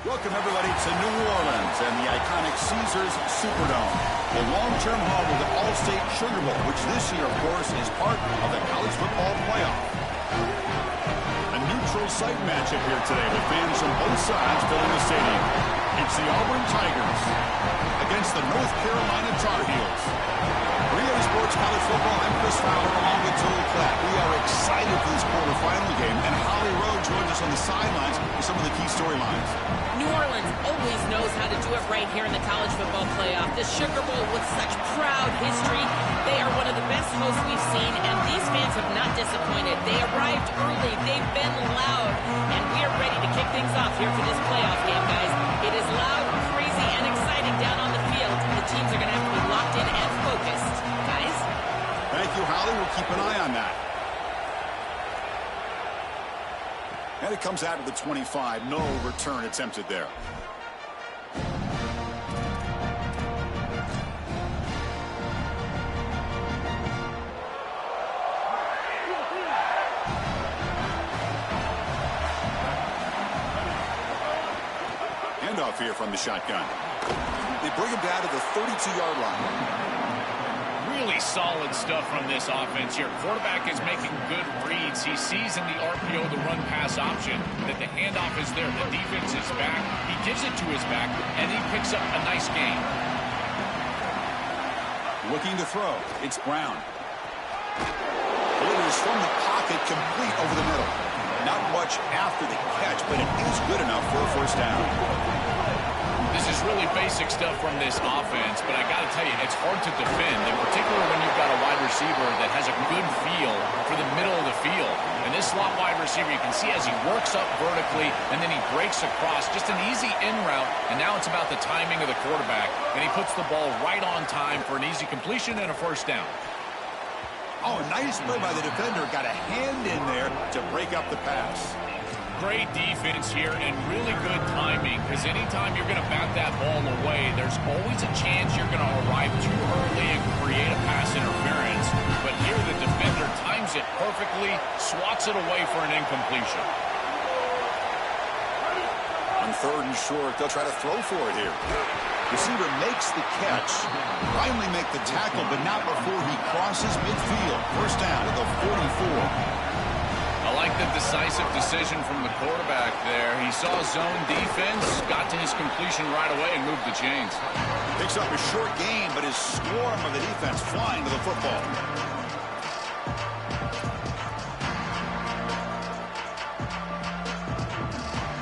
Welcome, everybody, to New Orleans and the iconic Caesars Superdome, the long-term home of the All-State Sugar Bowl, which this year, of course, is part of the college football playoff. A neutral site matchup here today with fans from both sides filling the stadium. It's the Auburn Tigers against the North Carolina Tar Heels. Rio Sports College Football, I'm Chris Fowler along with Joel Klatt. We are excited for this quarterfinal game, and Holly Rowe joins us on the sidelines with some of the key storylines. New Orleans always knows how to do it right here in the college football playoff. The Sugar Bowl with such proud history. They are one of the best hosts we've seen, and these fans have not disappointed. They arrived early. They've been loud, and we are ready to kick things off here for this playoff game, guys. It is loud, crazy, and exciting down on the field. The teams are going to have to be locked in and focused. Guys? Thank you, Holly. We'll keep an eye on that. And it comes out of the 25. No return attempted there. Handoff here from the shotgun. They bring him down to the 32-yard line. Really solid stuff from this offense here. Quarterback is making good reads. He sees in the RPO the run-pass option that the handoff is there. The defense is back. He gives it to his back, and he picks up a nice gain. Looking to throw. It's Brown. It is from the pocket, complete over the middle. Not much after the catch, but it is good enough for a first down. This is really basic stuff from this offense, but I got to tell you, it's hard to defend, in particular when you've got a wide receiver that has a good feel for the middle of the field. And this slot wide receiver, you can see as he works up vertically, and then he breaks across, just an easy in route, and now it's about the timing of the quarterback, and he puts the ball right on time for an easy completion and a first down. Oh, nice play by the defender. Got a hand in there to break up the pass. Great defense here and really good timing, because anytime you're going to bat that ball away, there's always a chance you're going to arrive too early and create a pass interference. But here the defender times it perfectly, swats it away for an incompletion. On third and short, they'll try to throw for it here. Receiver makes the catch, finally make the tackle, but not before he crosses midfield. First down at the 44. I like the decisive decision from the quarterback there. He saw zone defense, got to his completion right away, and moved the chains. Picks up a short gain, but his swarm of the defense flying to the football.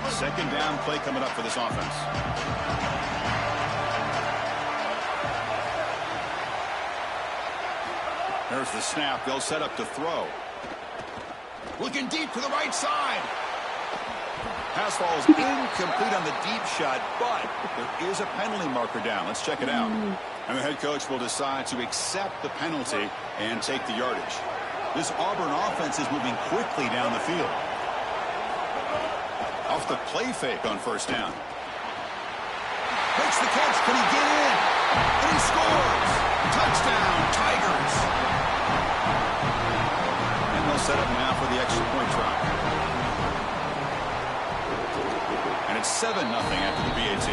Second down play coming up for this offense. There's the snap. They'll set up to throw. Looking deep to the right side. Pass falls incomplete on the deep shot, but there is a penalty marker down. Let's check it out. And the head coach will decide to accept the penalty and take the yardage. This Auburn offense is moving quickly down the field. Off the play fake on first down. Makes the catch. Can he get in? And he scores. Touchdown, Tigers. And they'll set up now for the extra point try. And it's 7-0 after the BAT.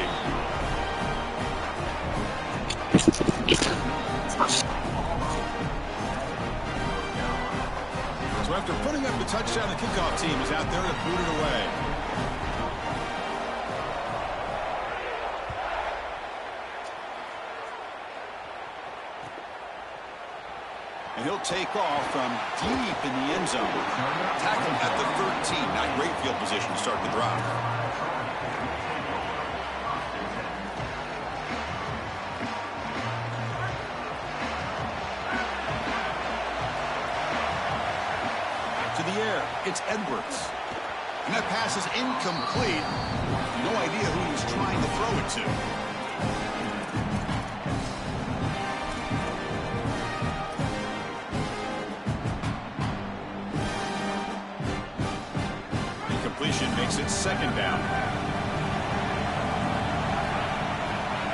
So after putting up the touchdown, the kickoff team is out there to boot it away. And he'll take off from deep in the end zone. Tackled at the 13. Not great field position to start the drive. To the air, it's Edwards. And that pass is incomplete. No idea who he was trying to throw it to. Makes it second down.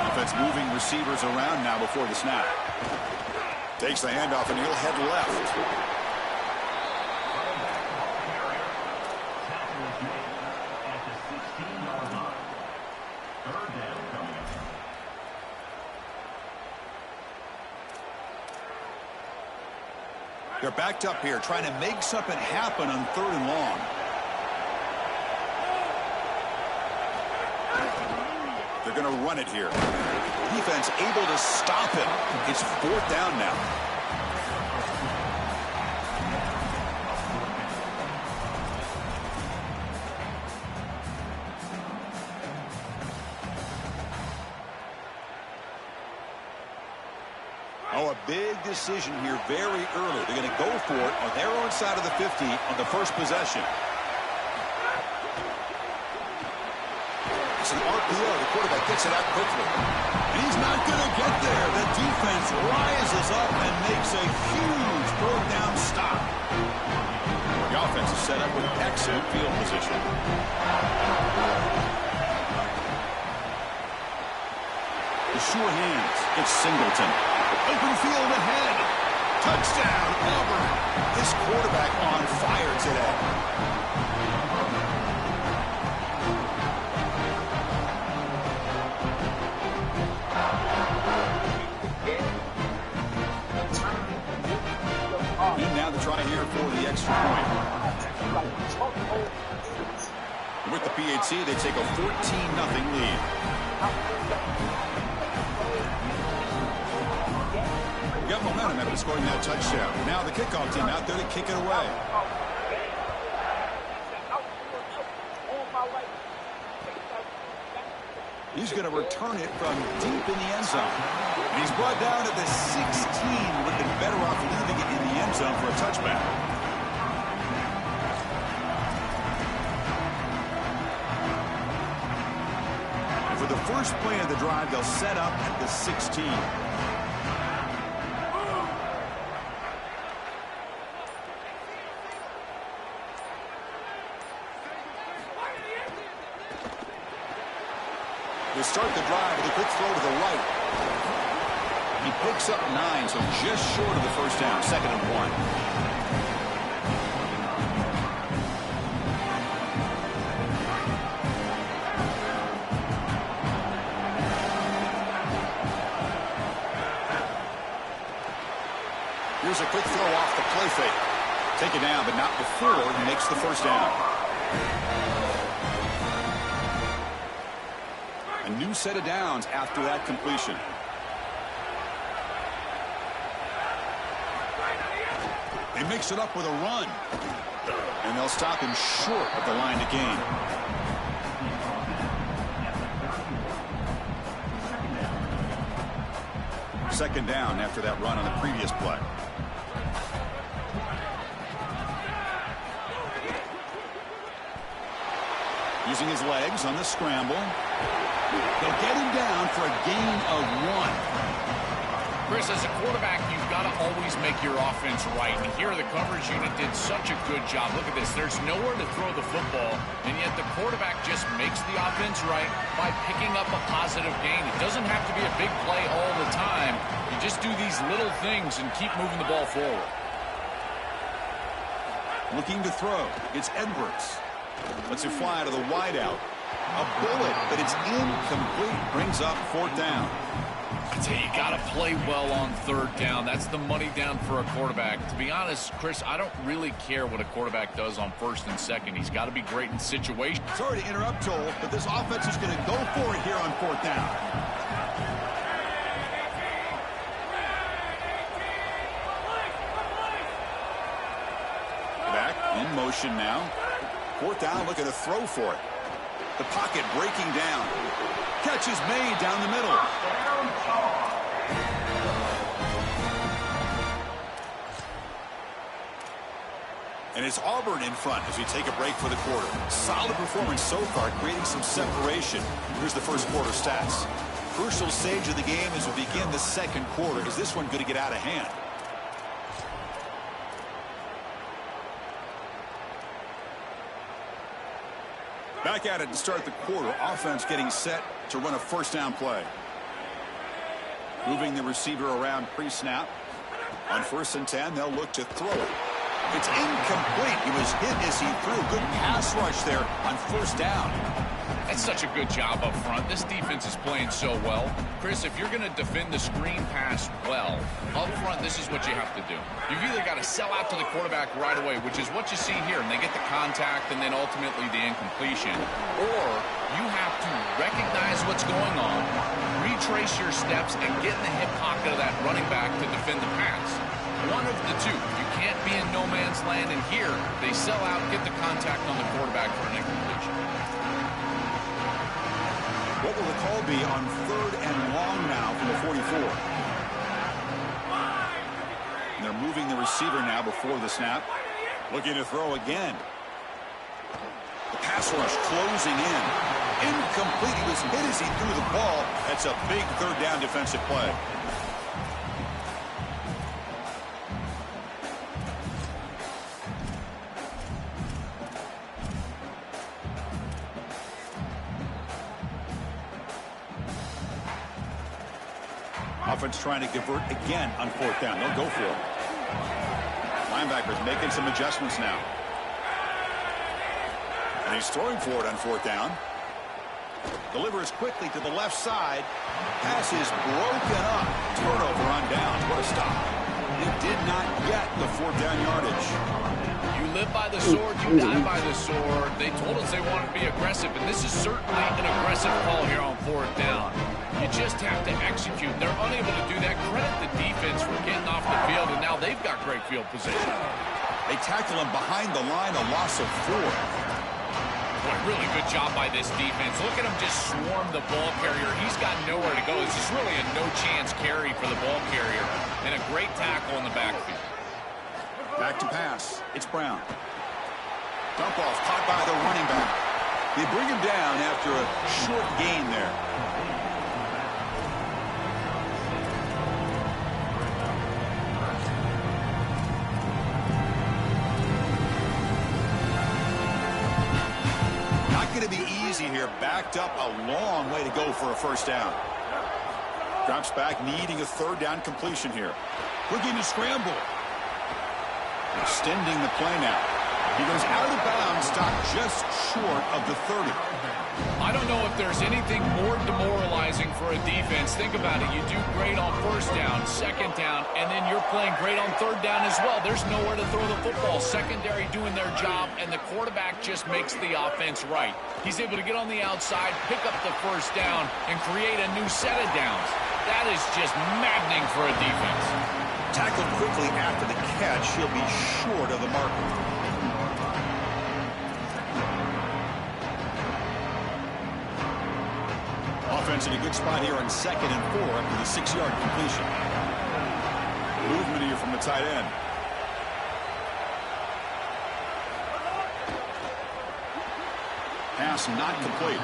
Offense moving receivers around now before the snap. Takes the handoff and he'll head left. They're backed up here, trying to make something happen on 3rd and long. They're going to run it here. Defense able to stop him. It's 4th down now. Oh, a big decision here very early. They're going to go for it on their own side of the 50 on the first possession. It's an RPO. The quarterback gets it out quickly. And he's not going to get there. The defense rises up and makes a huge 4th down stop. The offense is set up with excellent field position. The sure hands. It's Singleton. Open field ahead. Touchdown, Auburn. This quarterback on fire today. And now the try here for the extra point. With the PAT, they take a 14-0 lead. Got momentum after scoring that touchdown. Now the kickoff team out there to kick it away. He's going to return it from deep in the end zone. And he's brought down at the 16. Would have been better off leaving it in the end zone for a touchback. And for the first play of the drive, they'll set up at the 16. They start the drive with a quick throw to the right. He picks up 9, so just short of the first down, 2nd and 1. Here's a quick throw off the play fake. Take it down, but not before he makes the first down. A new set of downs after that completion. They mix it up with a run. And they'll stop him short of the line to gain. Second down after that run on the previous play. Using his legs on the scramble. They'll get him down for a gain of 1. Chris, as a quarterback, you've got to always make your offense right. And here the coverage unit did such a good job. Look at this. There's nowhere to throw the football, and yet the quarterback just makes the offense right by picking up a positive gain. It doesn't have to be a big play all the time. You just do these little things and keep moving the ball forward. Looking to throw. It's Edwards. Lets it fly to the wideout. A bullet, but it's incomplete. Brings up 4th down. I tell you, you got to play well on 3rd down. That's the money down for a quarterback. To be honest, Chris, I don't really care what a quarterback does on 1st and 2nd. He's got to be great in situations. Sorry to interrupt, Joel, but this offense is going to go for it here on 4th down. Back in motion now. 4th down, looking to throw for it. The pocket breaking down. Catch is made down the middle. And it's Auburn in front as we take a break for the quarter. Solid performance so far, creating some separation. Here's the first quarter stats. Crucial stage of the game as we begin the 2nd quarter. Is this one going to get out of hand? Back at it to start the quarter. Offense getting set to run a 1st down play. Moving the receiver around pre-snap. On 1st and 10, they'll look to throw it. It's incomplete. He was hit as he threw. Good pass rush there on 1st down. That's such a good job up front. This defense is playing so well. Chris, if you're going to defend the screen pass well, up front, this is what you have to do. You've either got to sell out to the quarterback right away, which is what you see here, and they get the contact and then ultimately the incompletion, or you have to recognize what's going on, retrace your steps, and get in the hip pocket of that running back to defend the pass. One of the two. You can't be in no man's land, and here they sell out, get the contact on the quarterback for an incompletion. What will the call be on 3rd and long now from the 44? And they're moving the receiver now before the snap. Looking to throw again. The pass rush closing in. Incomplete. He was hit as he threw the ball. That's a big 3rd down defensive play. Offense trying to convert again on 4th down. They'll go for it. Linebackers making some adjustments now. And he's throwing for it on 4th down. Delivers quickly to the left side. Pass is broken up. Turnover on downs. What a stop. It did not get the 4th down yardage. You live by the sword, you die by the sword. They told us they wanted to be aggressive, and this is certainly an aggressive call here on 4th down. You just have to execute. They're unable to do that. Credit the defense for getting off the field, and now they've got great field position. They tackle him behind the line, a loss of 4. Boy, really good job by this defense. Look at him just swarm the ball carrier. He's got nowhere to go. This is really a no-chance carry for the ball carrier, and a great tackle in the backfield. Back to pass. It's Brown. Dump off caught by the running back. They bring him down after a short gain there. Not going to be easy here. Backed up a long way to go for a 1st down. Drops back, needing a 3rd down completion here. Looking to scramble. Extending the play now. He goes out of bounds, stopped just short of the 30. I don't know if there's anything more demoralizing for a defense. Think about it. You do great on 1st down, 2nd down, and then you're playing great on 3rd down as well. There's nowhere to throw the football. Secondary doing their job, and the quarterback just makes the offense right. He's able to get on the outside, pick up the 1st down, and create a new set of downs. That is just maddening for a defense. Tackled quickly after the catch. He'll be short of the marker. Offense in a good spot here on 2nd and 4 after the 6-yard completion. Movement here from the tight end. Pass not complete.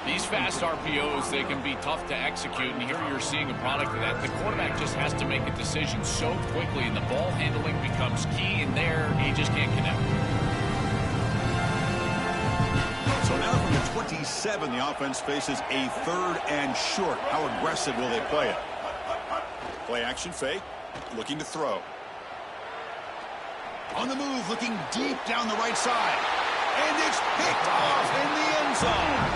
These fast RPOs, they can be tough to execute, and here you're seeing a product of that. The quarterback just has to make a decision so quickly, and the ball handling becomes key, and there he just can't connect. So now from the 27, the offense faces a 3rd and short. How aggressive will they play it? Play action fake, looking to throw. On the move, looking deep down the right side. And it's picked off in the end zone.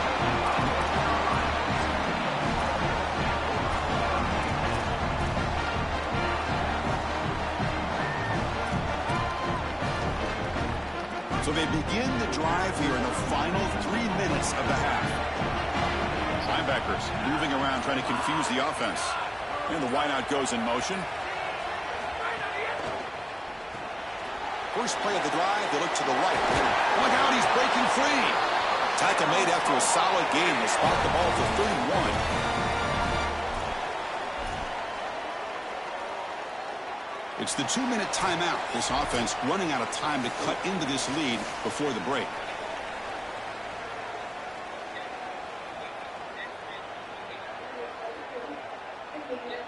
So they begin the drive here in the final 3 minutes of the half. Linebackers moving around, trying to confuse the offense. And the wideout goes in motion. First play of the drive, they look to the right. Look out, he's breaking free. Tackle made after a solid game. They spot the ball for 31. It's the 2-minute timeout. This offense running out of time to cut into this lead before the break.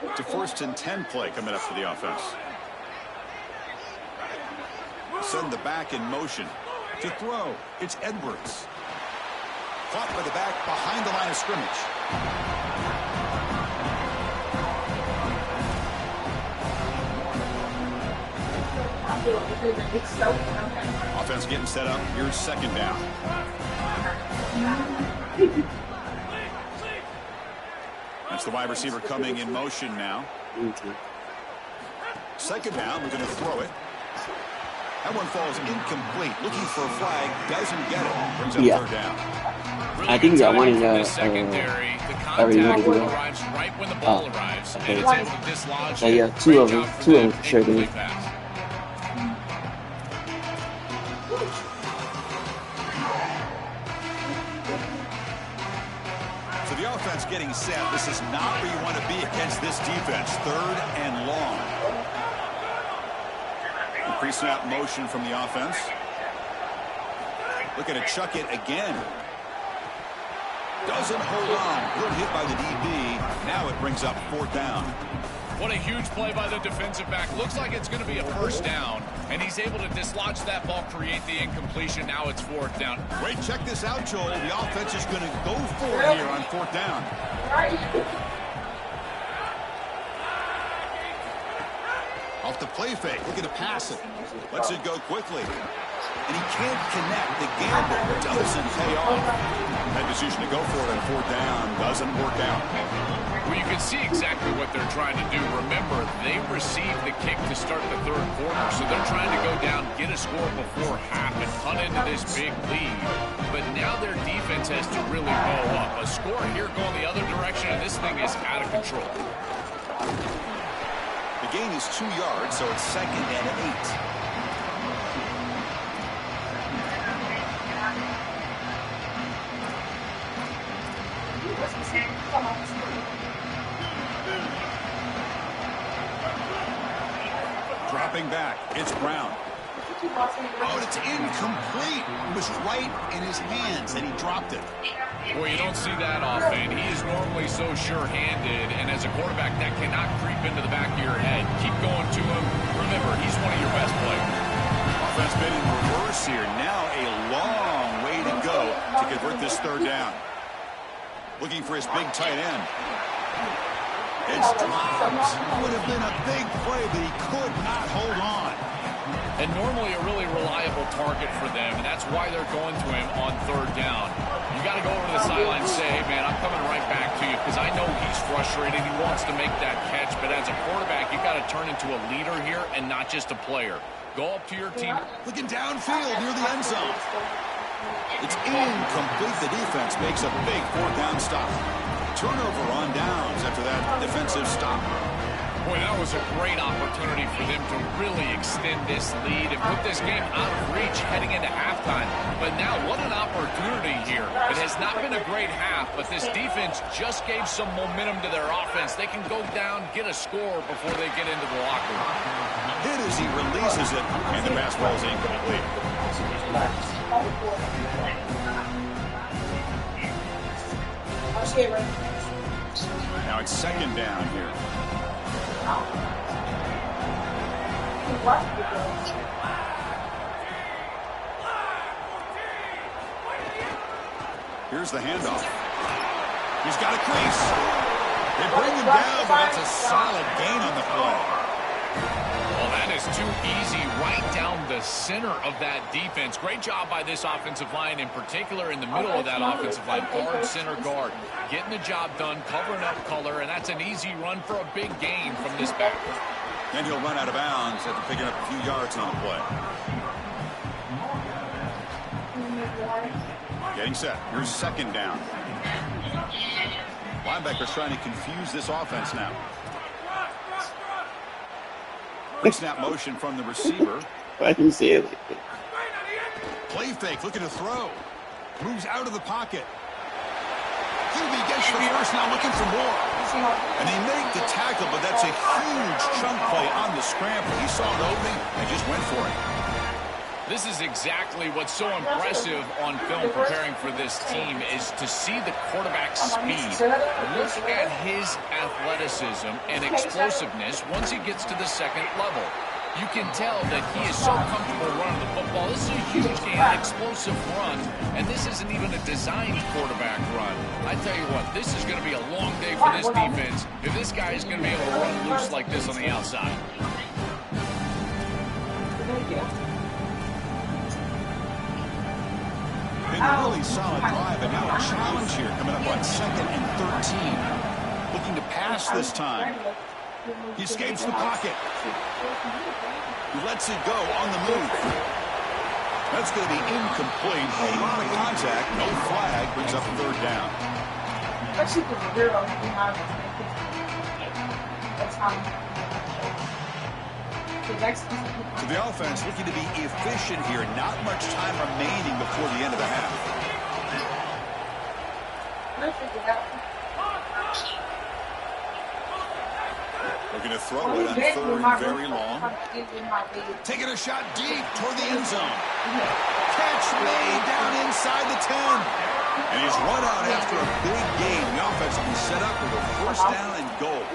It's a 1st and 10 play coming up for the offense. Send the back in motion. To throw, it's Edwards. Caught by the back behind the line of scrimmage. Offense getting set up. Here's 2nd down. That's the wide receiver coming in motion now. Second down, we're going to throw it. That one falls incomplete. Looking for a flag, doesn't get it. Brings up third down. Really I think one in the secondary. The contact arrives right when the ball arrives, and it's able to dislodge it. Yeah, two of them sure do. So the offense getting set. This is not where you want to be against this defense. Third and long. Pre-snap motion from the offense. Looking to chuck it again. Doesn't hold on. Good hit by the DB. Now it brings up fourth down. What a huge play by the defensive back. Looks like it's going to be a first down, and he's able to dislodge that ball, create the incompletion. Now it's fourth down. Wait, check this out, Joel. The offense is going to go for it here on fourth down. Off the play fake, looking to pass it. Lets it go quickly. And he can't connect. The gamble doesn't pay off. That decision to go for it on fourth down doesn't work out. Well, you can see exactly what they're trying to do. Remember, they received the kick to start the third quarter, so they're trying to go down, get a score before half, and punt into this big lead. But now their defense has to really bow up. A score here going the other direction, and this thing is out of control. The gain is 2 yards, so it's second and 8. Dropping back, it's Brown. Oh, it's incomplete. It was right in his hands, and he dropped it. Well, you don't see that often. He is normally so sure-handed, and as a quarterback, that cannot creep into the back of your head. Keep going to him. Remember, he's one of your best players. Offense been in reverse here. Now a long way to go to convert this third down. Looking for his big tight end. It's dropped. Would have been a big play, but he could not hold on. And normally a really reliable target for them, and that's why they're going to him on third down. You got to go over to the sideline and say, hey, man, I'm coming right back to you because I know he's frustrated. He wants to make that catch, but as a quarterback, you got to turn into a leader here and not just a player. Go up to your team. Looking downfield near the end zone. It's incomplete. The defense makes a big fourth down stop. Turnover on downs after that defensive stop. Boy, that was a great opportunity for them to really extend this lead and put this game out of reach heading into halftime. But now, what an opportunity here. It has not been a great half, but this defense just gave some momentum to their offense. They can go down, get a score before they get into the locker room. Hit as he releases it, and the pass ball is incomplete. Now it's second down here. Here's the handoff. He's got a crease. They bring him down, but it's a solid gain on the play. Well, that is too easy right down the center of that defense. Great job by this offensive line, in particular in the middle of that offensive line. Guard, center guard, getting the job done, covering up color, and that's an easy run for a big gain from this back. Then he'll run out of bounds after picking up a few yards on the play. Getting set. Here's second down. Linebackers trying to confuse this offense now. Snap motion from the receiver. I didn't see it. Play fake, looking to throw. Moves out of the pocket. He'll be against the first now, looking for more. And they make the tackle, but that's a huge chunk play on the scramble. He saw an opening and just went for it. This is exactly what's so impressive on film preparing for this team is to see the quarterback's speed. Look at his athleticism and explosiveness once he gets to the second level. You can tell that he is so comfortable running the football. This is a huge game, an explosive run, and this isn't even a designed quarterback run. I tell you what, this is going to be a long day for this defense if this guy is going to be able to run loose like this on the outside. made a really solid drive, and now a challenge here coming up on 2nd and 13. Looking to pass this time. He escapes the pocket. He lets it go on the move. That's going to be incomplete. A lot of contact, no flag, brings up 3rd down. So the offense looking to be efficient here. Not much time remaining before the end of the half. Looking to throw it on 3rd and very long. Taking a shot deep toward the end zone. Catch made down inside the 10. And he's run out after a big gain. The offense will be set up with a 1st down and goal.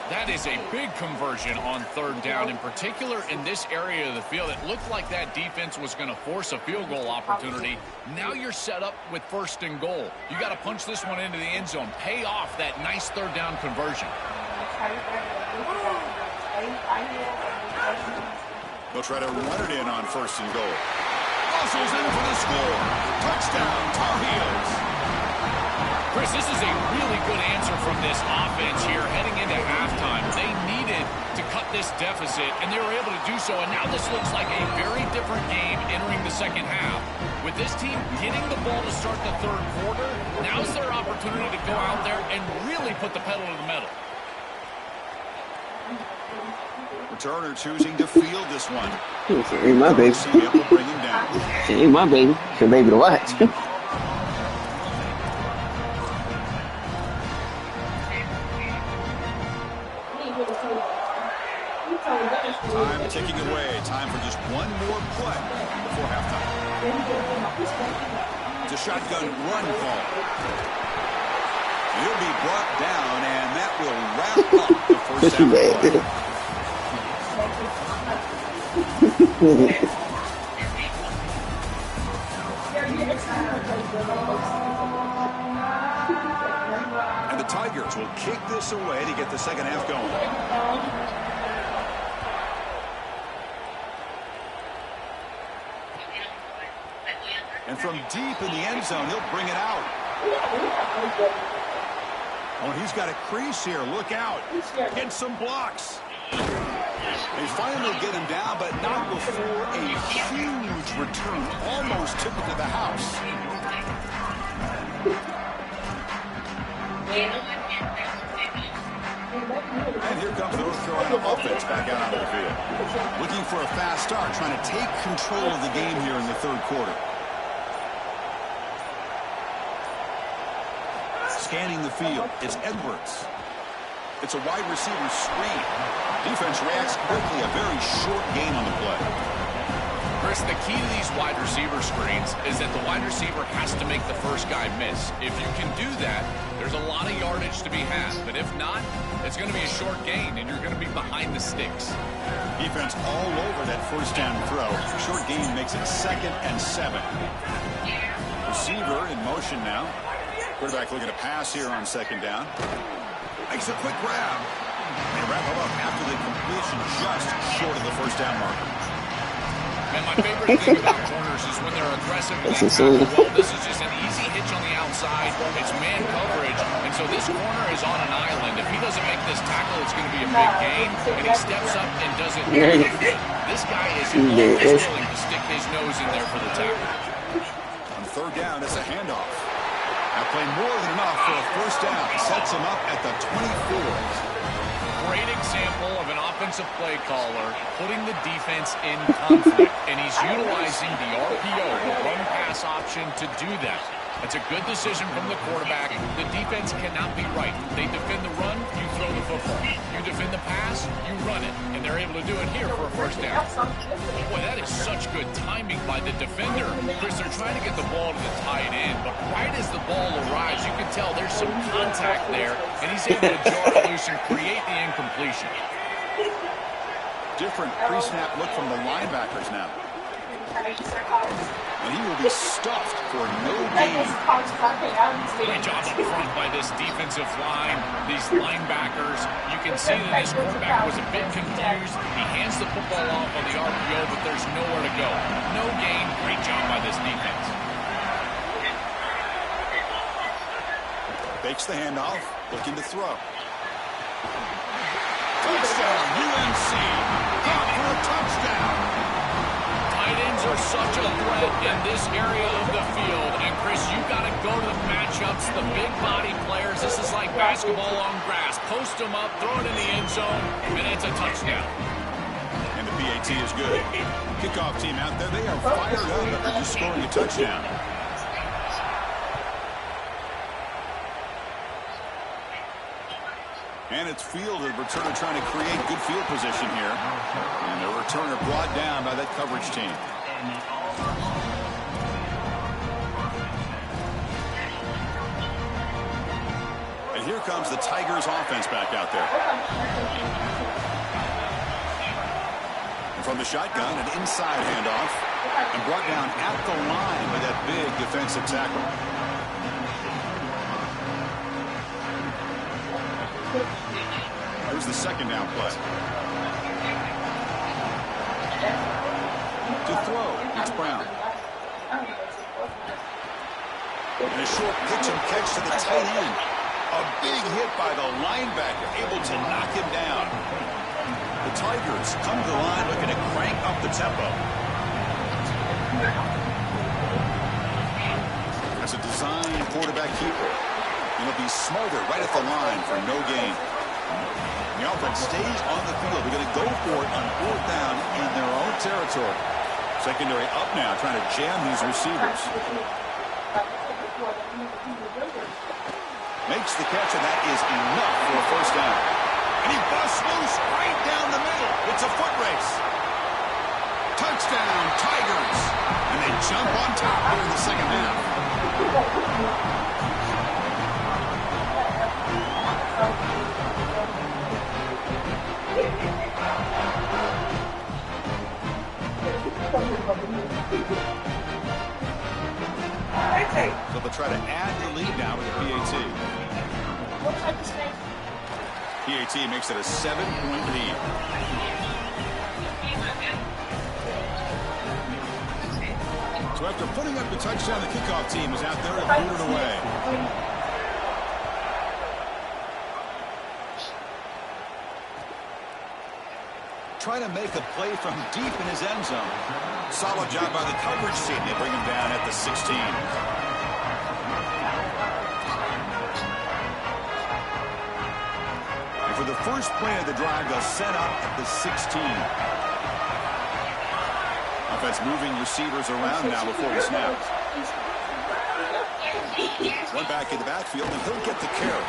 That is a big conversion on 3rd down, in particular in this area of the field. It looked like that defense was going to force a field goal opportunity. Now you're set up with 1st and goal. You got to punch this one into the end zone. Pay off that nice 3rd down conversion. They'll try to run it in on 1st and goal. Muscles in for the score. Touchdown, Tar Heels. Chris, this is a really good answer from this offense here heading into halftime. They needed to cut this deficit, and they were able to do so. And now this looks like a very different game entering the 2nd half. With this team getting the ball to start the 3rd quarter, now's their opportunity to go out there and really put the pedal to the metal. Returner choosing to field this one. She ain't my baby. Bring him down. She ain't my baby. She a baby to watch. Time ticking away. Time for just one more play before halftime. It's a shotgun run call. He'll be brought down, and that will wrap up the 1st down play. And the Tigers will kick this away to get the 2nd half going. And from deep in the end zone, he'll bring it out. Oh, he's got a crease here. Look out. Get some blocks. They finally get him down, but not before a huge return. Almost took it to the house. And here comes the North Carolina offense back out onto the field. Looking for a fast start, trying to take control of the game here in the 3rd quarter. Scanning the field, it's Edwards. It's a wide receiver screen. Defense reacts quickly, a very short gain on the play. Chris, the key to these wide receiver screens is that the wide receiver has to make the first guy miss. If you can do that, there's a lot of yardage to be had. But if not, it's going to be a short gain, and you're going to be behind the sticks. Defense all over that 1st down throw. Short gain makes it 2nd and 7. Receiver in motion now. Quarterback looking to pass here on 2nd down. Makes a quick grab. They wrap him up after the completion just short of the 1st down marker. And my favorite thing about corners is when they're aggressive in that tackle. Well, this is just an easy hitch on the outside. It's man coverage. And so this corner is on an island. If he doesn't make this tackle, it's going to be a big gain. And he steps up and does it. This guy is always willing to stick his nose in there for the tackle. On 3rd down, it's a handoff. That play more than enough for a 1st down. Sets him up at the 24. Great example of an offensive play caller putting the defense in conflict, and he's utilizing the RPO, the run-pass option, to do that. It's a good decision from the quarterback. The defense cannot be right. They defend the run, you throw the football. You defend the pass, you run it. And they're able to do it here for a 1st down. Boy, that is such good timing by the defender. Chris, they're trying to get the ball to the tight end, but right as the ball arrives, you can tell there's some contact there, and he's able to jar it loose and create the incompletion. Different pre-snap look from the linebackers now. And he will be stuffed for no gain. Great job up front by this defensive line, these linebackers. You can see that this quarterback was a bit confused. He hands the football off on the RPO, but there's nowhere to go. No gain. Great job by this defense. Fakes the handoff, looking to throw. Touchdown, UNC. Caught for a touchdown. Tight ends are such a threat in this area of the field. And, Chris, you've got to go to the matchups, the big body players. This is like basketball on grass. Post them up, throw it in the end zone, and it's a touchdown. And the PAT is good. Kickoff team out there, they are fired up after just scoring a touchdown. And it's fielded. Returner trying to create good field position here. And the returner brought down by that coverage team. And here comes the Tigers offense back out there. And from the shotgun, an inside handoff. And brought down at the line by that big defensive tackle. Here's the second down play. To throw, it's Brown. And a short pitch and catch to the tight end. A big hit by the linebacker, able to knock him down. The Tigers come to the line looking to crank up the tempo. As a design quarterback keeper, it'll be smarter right at the line for no gain. The offense stays on the field. They're going to go for it on fourth down in their own territory. Secondary up now, trying to jam these receivers. Makes the catch, and that is enough for a first down. And he busts loose right down the middle. It's a foot race. Touchdown, Tigers. And they jump on top here in the second half. So they'll try to add the lead now with the PAT. PAT makes it a 7-point lead. So after putting up the touchdown, the kickoff team is out there and moved it away. Trying to make a play from deep in his end zone. Solid job by the coverage team. They bring him down at the 16. And for the first play of the drive, they'll set up at the 16. Offense moving receivers around now before the snap. One back in the backfield, and he'll get the carry.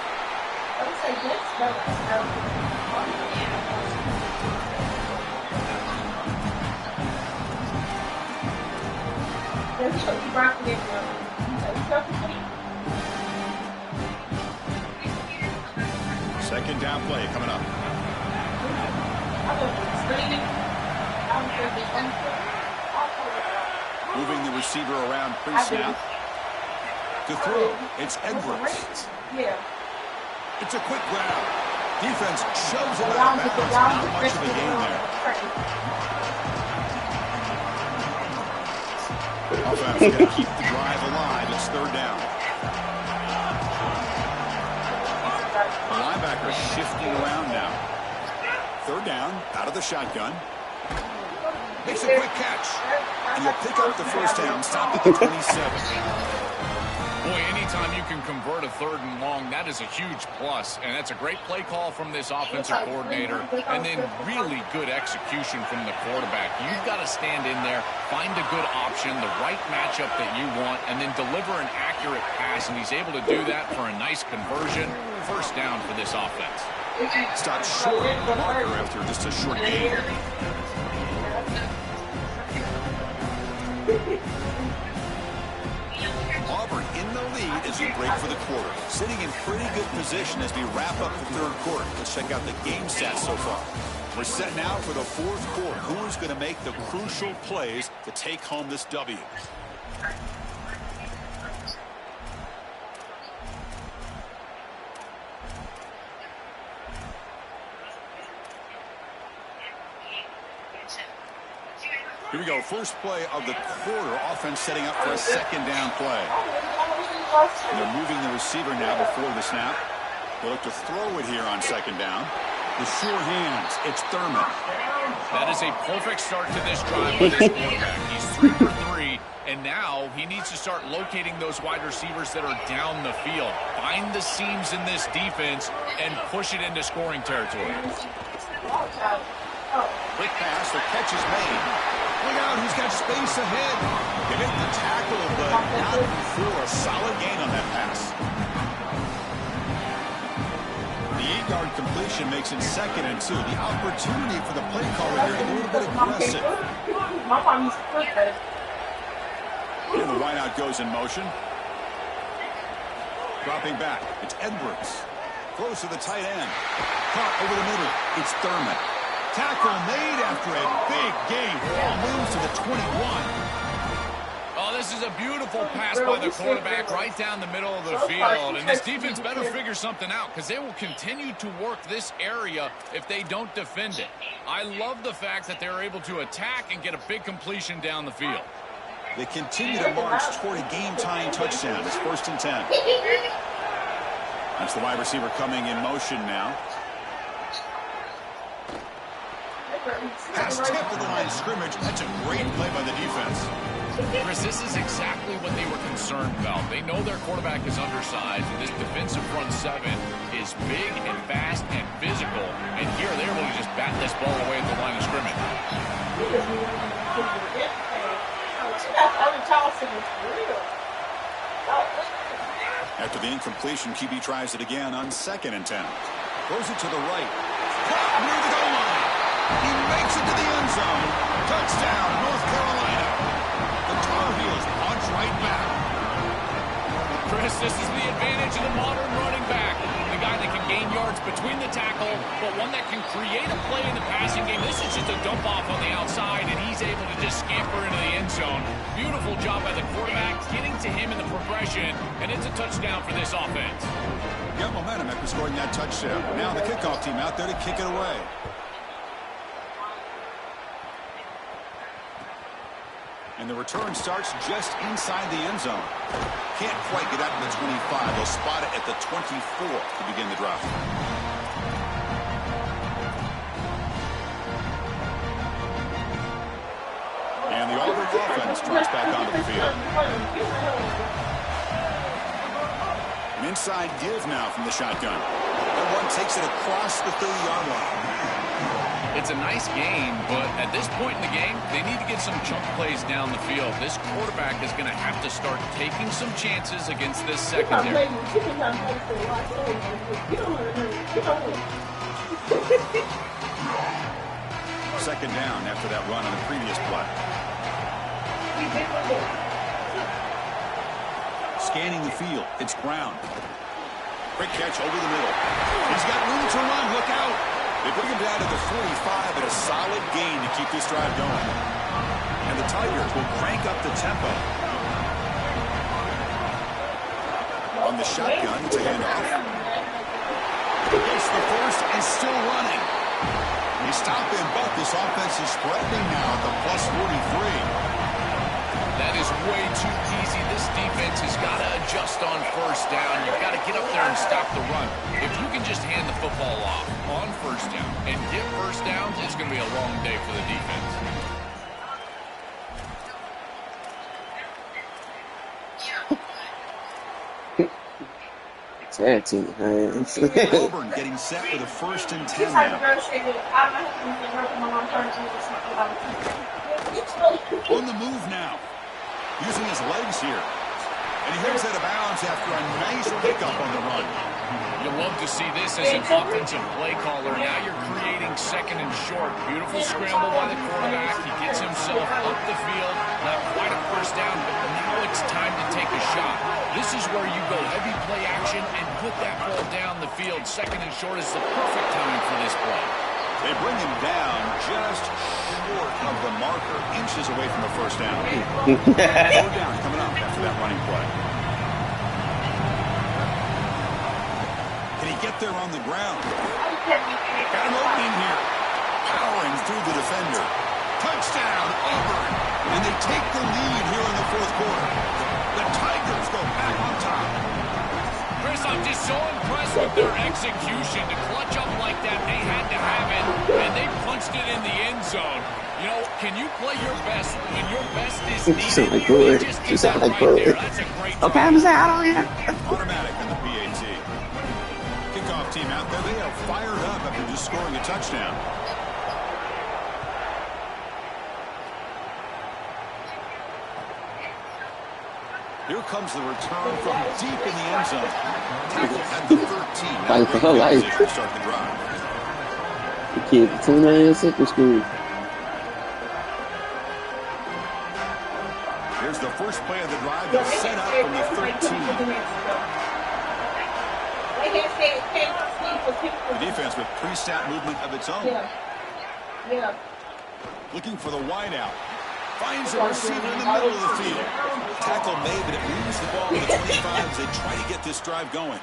Second down play coming up. Moving the receiver around pre-snap. To throw, it's Edwards. It's a quick grab. Defense shoves it out of bounds. Not much of a gain there. Offense going to keep the drive alive. It's third down. The linebacker shifting around now. Third down, out of the shotgun. Makes a quick catch. And you'll pick up the first down, stop at the 27. Boy, anytime you can convert a third and long, that is a huge plus. And that's a great play call from this offensive coordinator. And then really good execution from the quarterback. You've got to stand in there, find a good option, the right matchup that you want, and then deliver an accurate pass. And he's able to do that for a nice conversion. First down for this offense. Stopped short of the marker after just a short gain. Auburn in the lead as we break for the quarter. Sitting in pretty good position as we wrap up the third quarter. Let's check out the game stats so far. We're set now for the fourth quarter. Who is going to make the crucial plays to take home this W? Here we go. First play of the quarter. Offense setting up for a second down play. And they're moving the receiver now before the snap. They look to throw it here on second down. The sure hands. It's Thurman. That is a perfect start to this drive by this quarterback. He's 3 for 3, and now he needs to start locating those wide receivers that are down the field. Find the seams in this defense and push it into scoring territory. Quick pass. The catch is made. Look out. He's got space ahead. They make the tackle, but not before a solid gain on that pass. The 8-yard completion makes it 2nd and 2. The opportunity for the play caller here to be a little bit aggressive. And the wideout goes in motion. Dropping back. It's Edwards. Throws to the tight end. Caught over the middle. It's Thurman. Tackle made after a big gain. Ball moves to the 21. Oh, this is a beautiful pass by the quarterback right down the middle of the field. And this defense better figure something out because they will continue to work this area if they don't defend it. I love the fact that they're able to attack and get a big completion down the field. They continue to march toward a game-tying touchdown. It's 1st and 10. That's the wide receiver coming in motion now. Pass tip to the line of scrimmage. That's a great play by the defense. Chris, this is exactly what they were concerned about. They know their quarterback is undersized, and this defensive front 7 is big and fast and physical. And here they're able to just bat this ball away at the line of scrimmage. After the incompletion, QB tries it again on 2nd and 10. Throws it to the right. Caught near the goal line. He makes it to the end zone. Touchdown, North Carolina. The Tar Heels punch right back. Chris, this is the advantage of the modern running back. The guy that can gain yards between the tackle, but one that can create a play in the passing game. This is just a dump off on the outside, and he's able to just scamper into the end zone. Beautiful job by the quarterback, getting to him in the progression, and it's a touchdown for this offense. Got momentum after scoring that touchdown. Now the kickoff team out there to kick it away. And the return starts just inside the end zone. Can't quite get out to the 25. They'll spot it at the 24 to begin the drive. And the Auburn offense trots back onto the field. An inside give now from the shotgun. That one takes it across the 30-yard line. It's a nice game, but at this point in the game, they need to get some chunk plays down the field. This quarterback is going to have to start taking some chances against this secondary. Second down after that run on the previous play. Scanning the field. It's Brown. Great catch over the middle. He's got room to run. Look out. They bring him down to the 45 at a solid gain to keep this drive going. And the Tigers will crank up the tempo. On the shotgun, it's a handoff. Gets the first and still running. They stop him, but this offense is threatening now at the plus 43. That is way too easy. This defense has got to adjust on first down. You've got to get up there and stop the run. If you can just hand the football off on first down and get first downs, it's going to be a long day for the defense. Auburn getting set for the 1st and 10 now. On the move now. Using his legs here. And he heads out of bounds after a nice pickup on the run. You'll love to see this as an offensive play caller. Now you're creating 2nd and short. Beautiful scramble by the quarterback. He gets himself up the field. Not quite a first down, but now it's time to take a shot. This is where you go heavy play action and put that ball down the field. 2nd and short is the perfect time for this play. They bring him down just short of the marker, inches away from the first down. Third down coming up after that running play. Can he get there on the ground? Got an opening here. Powering through the defender. Touchdown, Auburn. And they take the lead here in the 4th quarter. The Tigers go back on top. Chris, I'm just so impressed with their execution to clutch up like that. They had to have it, and they punched it in the end zone. You know, can you play your best when your best is needed? You sound like good. You sound like good. That's a great Okay, I'm saying, I don't hear. Automatic in the PAT. Kickoff team out there. They are fired up after just scoring a touchdown. Here comes the return from deep in the end zone. Tackle at the 13. Fight for her life. To start the drive. The kid between her and second school. Here's the first play of the drive. They'll set up from the 13. The defense with pre-snap movement of its own. Yeah. Looking for the wideout. Finds a receiver in the middle of the field. Tackle made, but it moves the ball to the 25 as they try to get this drive going.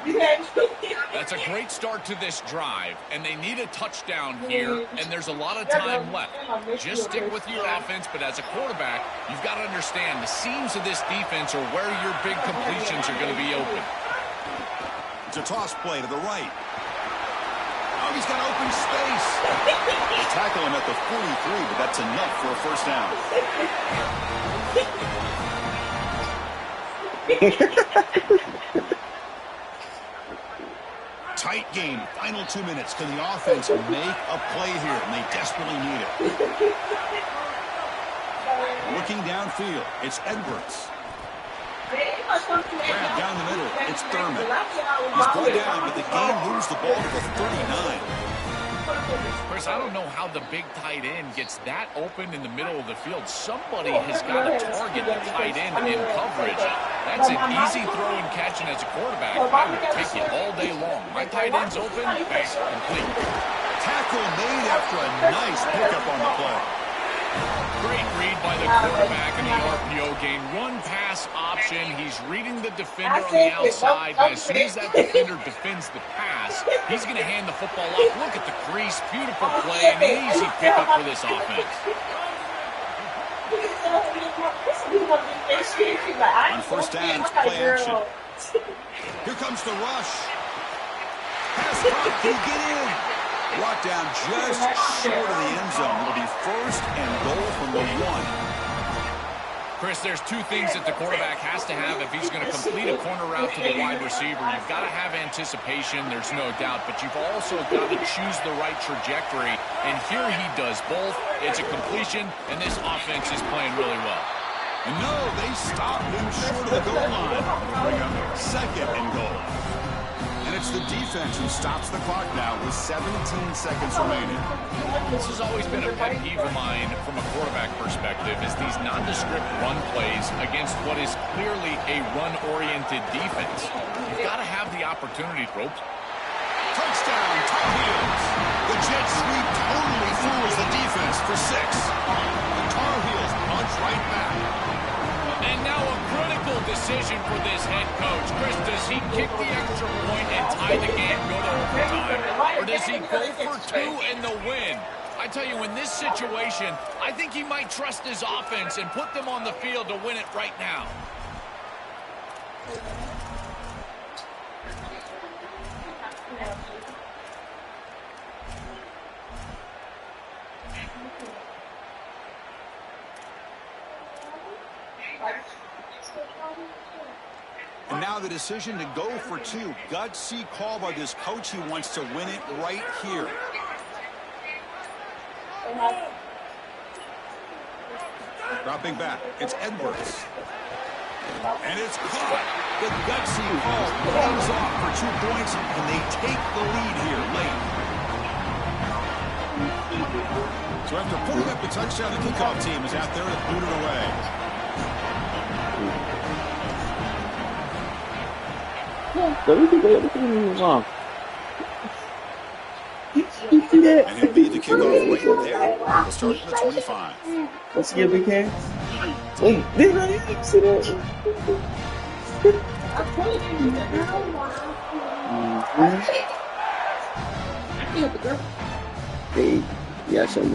That's a great start to this drive, and they need a touchdown here, and there's a lot of time left. Just stick with your offense, but as a quarterback, you've got to understand the seams of this defense are where your big completions are going to be open. It's a toss play to the right. Oh, he's got open space. They tackle him at the 43, but that's enough for a first down. Tight game. Final 2 minutes. Can the offense make a play here? And they desperately need it. Looking downfield. It's Edwards. Grab down the middle. It's Thurman. He's brought down, but the game moves the ball to the 39. Chris, I don't know how the big tight end gets that open in the middle of the field. Somebody has got to target the tight end in coverage. That's an easy throw and catch, and as a quarterback, I would take it all day long. My tight end's open, bang, complete. Tackle made after a nice pickup on the play. Great read by the quarterback in the RPO game. One pass option. He's reading the defender on the outside. And as soon as that defender defends the pass, he's going to hand the football off. Look at the crease. Beautiful play. An easy pickup for this offense. On first down, it's play action. Here comes the rush. Pass caught. Can he get in? Brought down just short of the end zone. It'll be first and goal from the 1. Chris, there's two things that the quarterback has to have if he's going to complete a corner route to the wide receiver. You've got to have anticipation, there's no doubt, but you've also got to choose the right trajectory, and here he does both. It's a completion, and this offense is playing really well. And no, they stopped him short of the goal line. It'll bring up second and goal. And it's the defense who stops the clock now with 17 seconds remaining. This has always been a pet peeve of mine from a quarterback perspective is these nondescript run plays against what is clearly a run-oriented defense. You've got to have the opportunity to rope. Touchdown, Tar Heels. The jet sweep totally fools the defense for 6. The Tar Heels punch right back. And now a critical decision for this head coach. Chris, does he kick the extra point and tie the game, go to overtime? Or does he go for 2 and the win? I tell you, in this situation, I think he might trust his offense and put them on the field to win it right now. And now the decision to go for 2. Gutsy call by this coach. He wants to win it right here. Dropping back. It's Edwards. And it's caught. The gutsy call runs off for 2 points, and they take the lead here late. So after putting up the touchdown, the kickoff team is out there to boot it away. You see that? And he'll be the kickoff right there. We'll start at the 25. Let's get big hands. Wait, this right here. You see that? Hey, yeah, show me.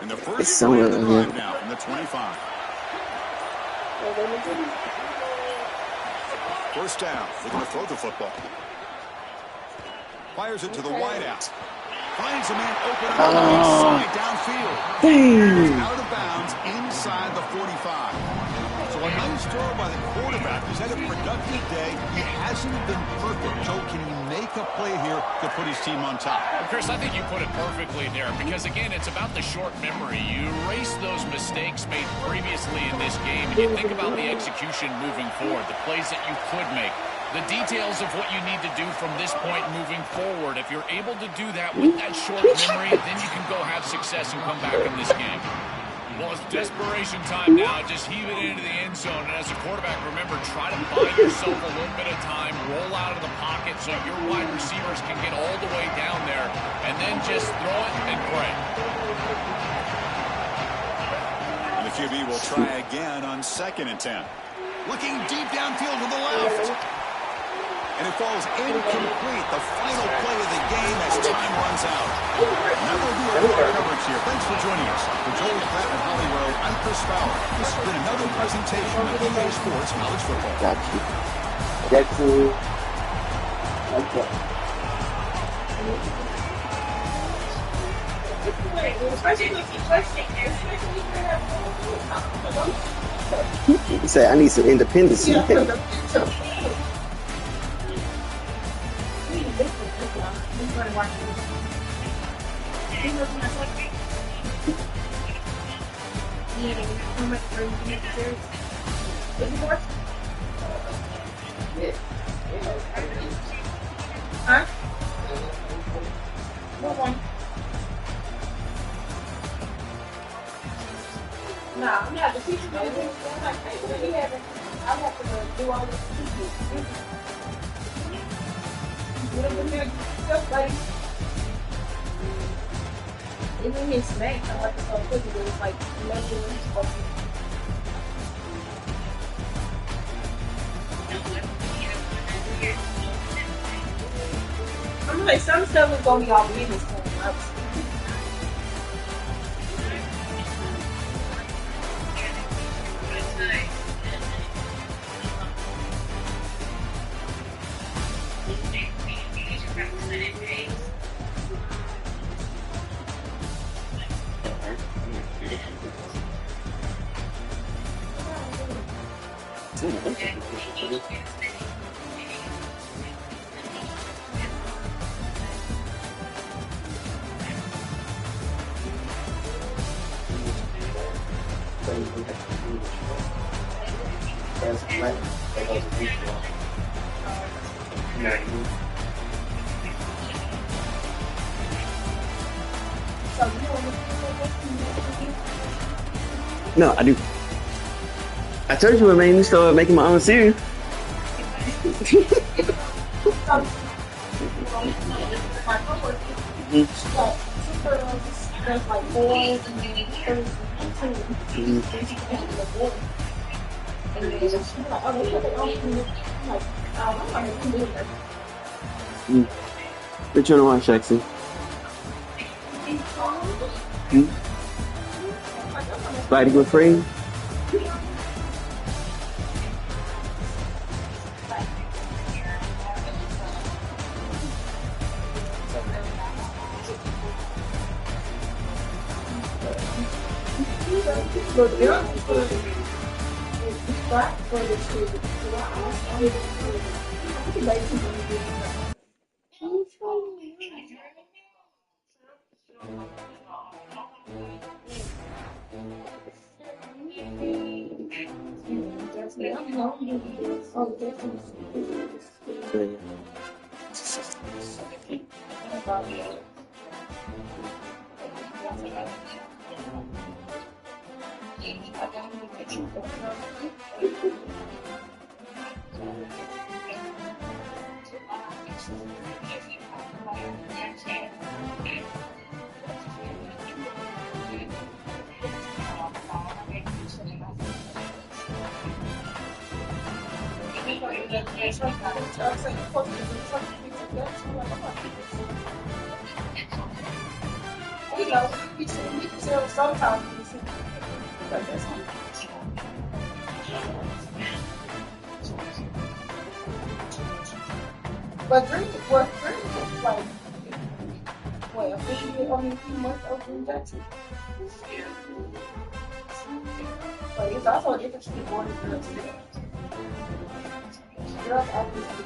And the first somewhere play of the in here. drive now from the 25. First down. They're going to throw the football. Fires it to the wideout. Finds a man open on the weak side downfield. Dang. Out of bounds inside the 45. So a nice throw by the quarterback. He's had a productive day. He hasn't been perfect. Joe, can he make a play here to put his team on top? Well, Chris, I think you put it perfectly there because, again, it's about the short memory. You erase those mistakes made previously in this game, and you think about the execution moving forward, the plays that you could make, the details of what you need to do from this point moving forward. If you're able to do that with that short memory, then you can go have success and come back in this game. Well, it's desperation time now. Just heave it into the end zone. And as a quarterback, remember, try to buy yourself a little bit of time, roll out of the pocket so your wide receivers can get all the way down there, and then just throw it and pray. And the QB will try again on 2nd and 10. Looking deep downfield to the left. And it falls incomplete. The final play of the game as time runs out. Now we'll do our coverage here. Thanks for joining us. For Joel Klatt and Holly Rowe, I'm Chris Fowler. This has been another presentation of EA Sports College Football. Got you. That's okay. You say I need some independence. Huh? What one? No, I'm not the teacher. I'm have to do all this teaching. Even his smack, I like to put it was like measuring stuff. I'm like, some stuff is gonna be all business for him. No, I do. I told you it made me start making my own cereal. Which one do you want, Shaxi? Spidey with free? Sometimes But Green was like, what, a few months of Green Jackson? But it's also a difference between boys and girls. Girls obviously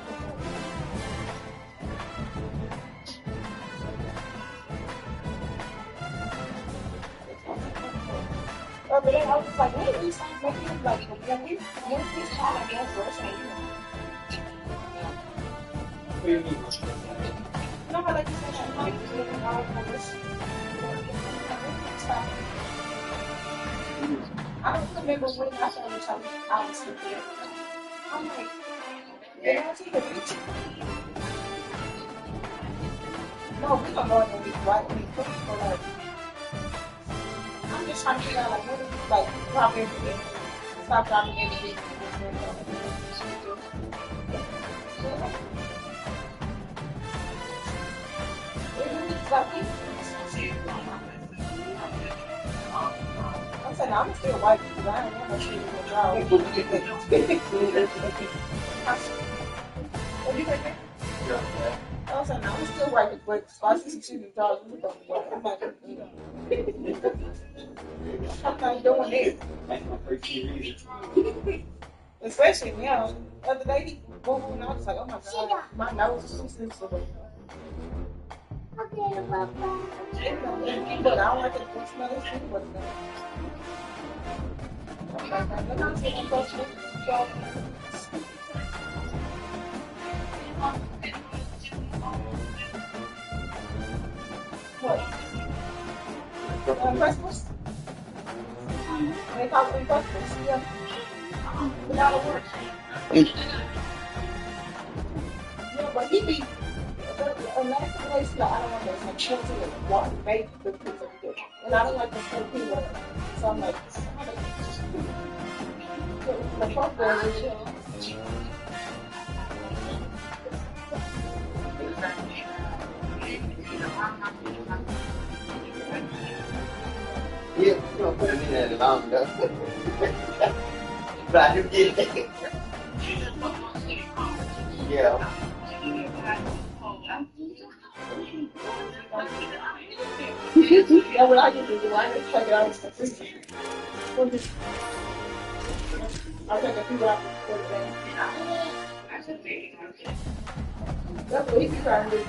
but then I was like, wait, we start making like when we talk against Russia, you know how like you said that like doing all of this. I don't remember when I started talking. I was there. I'm like, they don't see the picture. No, we don't know that we right when we cook for like. I'm just trying to figure out like what is like drop everything. Stop dropping everything. I'm saying I'm still white because I don't want to see the job. What do you think? I was saying I'm still white but spicy to see the job. I'm like, I'm not doing this. Especially now. The other day he moved and I was like, oh my god, my nose is too sensitive. Okay, Papa. But I don't like it to smell this thing, but what? Christmas? They call it Christmas, yeah. Without a word. Yeah, but he be. Another place that I don't want to like children and water, make the kids are good. And I don't like the same thing with it. So I'm like, the fuck boy is Yeah, you don't put it in there long enough. But I do get it. Yeah. yeah, what I do is I just take it out. I'll take a few out for the day. That's what he be trying to do.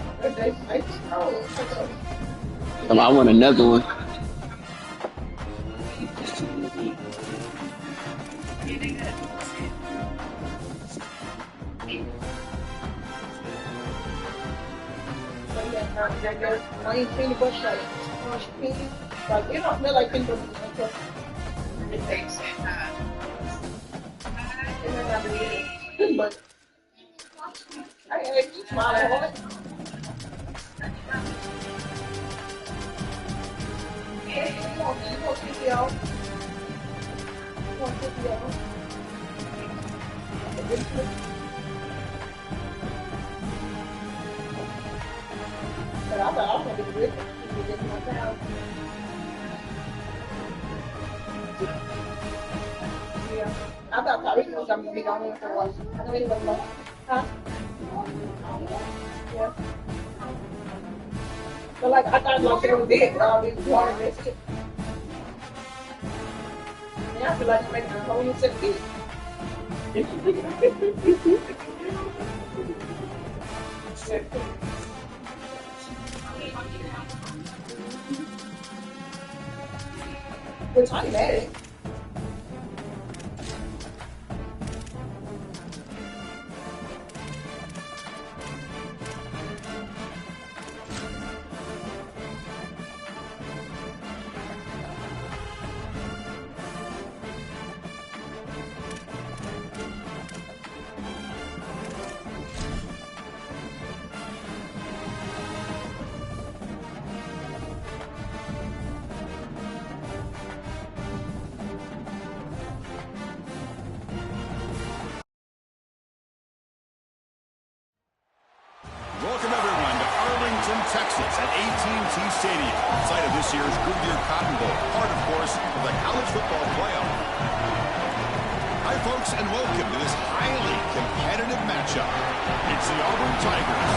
I want another one. I ain't seen the bush like, like, you don't smell like people. It takes time. But I ain't smile at all. But I thought I was going to be with him. Yeah. I thought Tariq was going to be down here for one. I know he was like, huh? Yeah. But like, I thought like they were big, all these water and shit. And I feel like you're making a whole new set of feet. Which I'm mad at. Welcome, everyone, to Arlington, Texas, at AT&T Stadium, site of this year's Goodyear Cotton Bowl, part, of course, of the college football playoff. Hi, folks, and welcome to this highly competitive matchup. It's the Auburn Tigers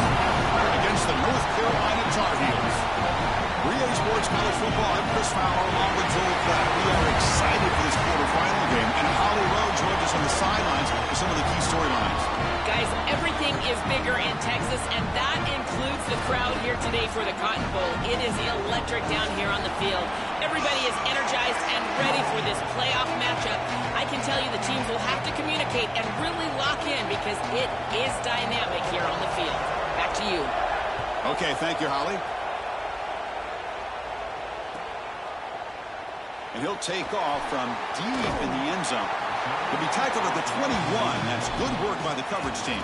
Fowler along with Joel Klatt. We are excited for this quarterfinal game, and Holly Rowe joins us on the sidelines for some of the key storylines. Guys, everything is bigger in Texas, and that includes the crowd here today for the Cotton Bowl. It is electric down here on the field. Everybody is energized and ready for this playoff matchup. I can tell you the teams will have to communicate and really lock in because it is dynamic here on the field. Back to you. Okay, thank you, Holly. And he'll take off from deep in the end zone. He'll be tackled at the 21. That's good work by the coverage team.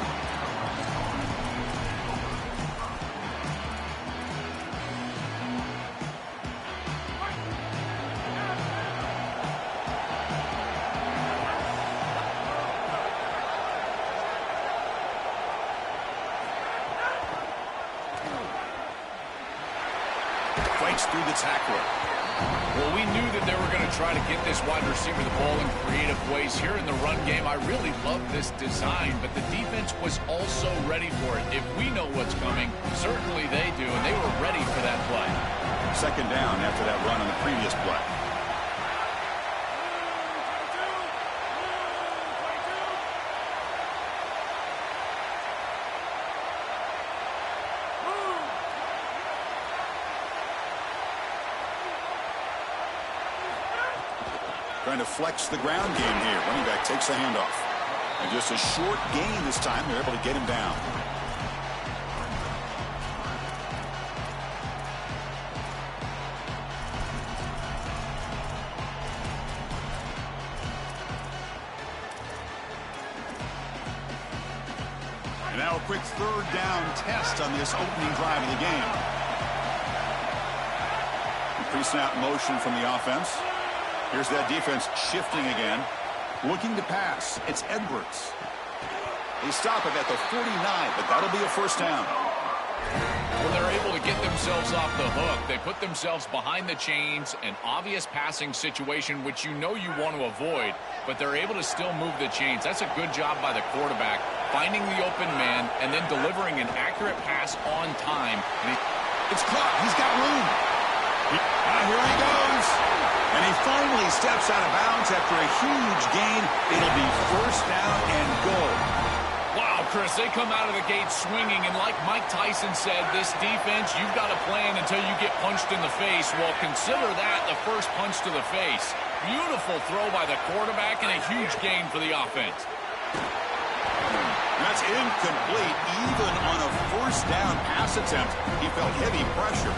Fights through the tackler. Well, we knew that they were going to try to get this wide receiver the ball in creative ways here in the run game. I really love this design, but the defense was also ready for it. If we know what's coming, certainly they do, and they were ready for that play. Second down after that run on the previous play. Trying to flex the ground game here. Running back takes the handoff. And just a short gain this time. They're able to get him down. And now a quick third down test on this opening drive of the game. Pre-snap motion from the offense. Here's that defense shifting again. Looking to pass. It's Edwards. They stop it at the 49, but that'll be a first down. Well, they're able to get themselves off the hook. They put themselves behind the chains, an obvious passing situation, which you know you want to avoid, but they're able to still move the chains. That's a good job by the quarterback, finding the open man and then delivering an accurate pass on time. And it's caught. He's got room. Here he goes. And he finally steps out of bounds after a huge gain. It'll be first down and goal. Wow, Chris, they come out of the gate swinging, and like Mike Tyson said, this defense, you've got to plan until you get punched in the face. Well, consider that the first punch to the face. Beautiful throw by the quarterback and a huge gain for the offense. That's incomplete. Even on a first down pass attempt, he felt heavy pressure.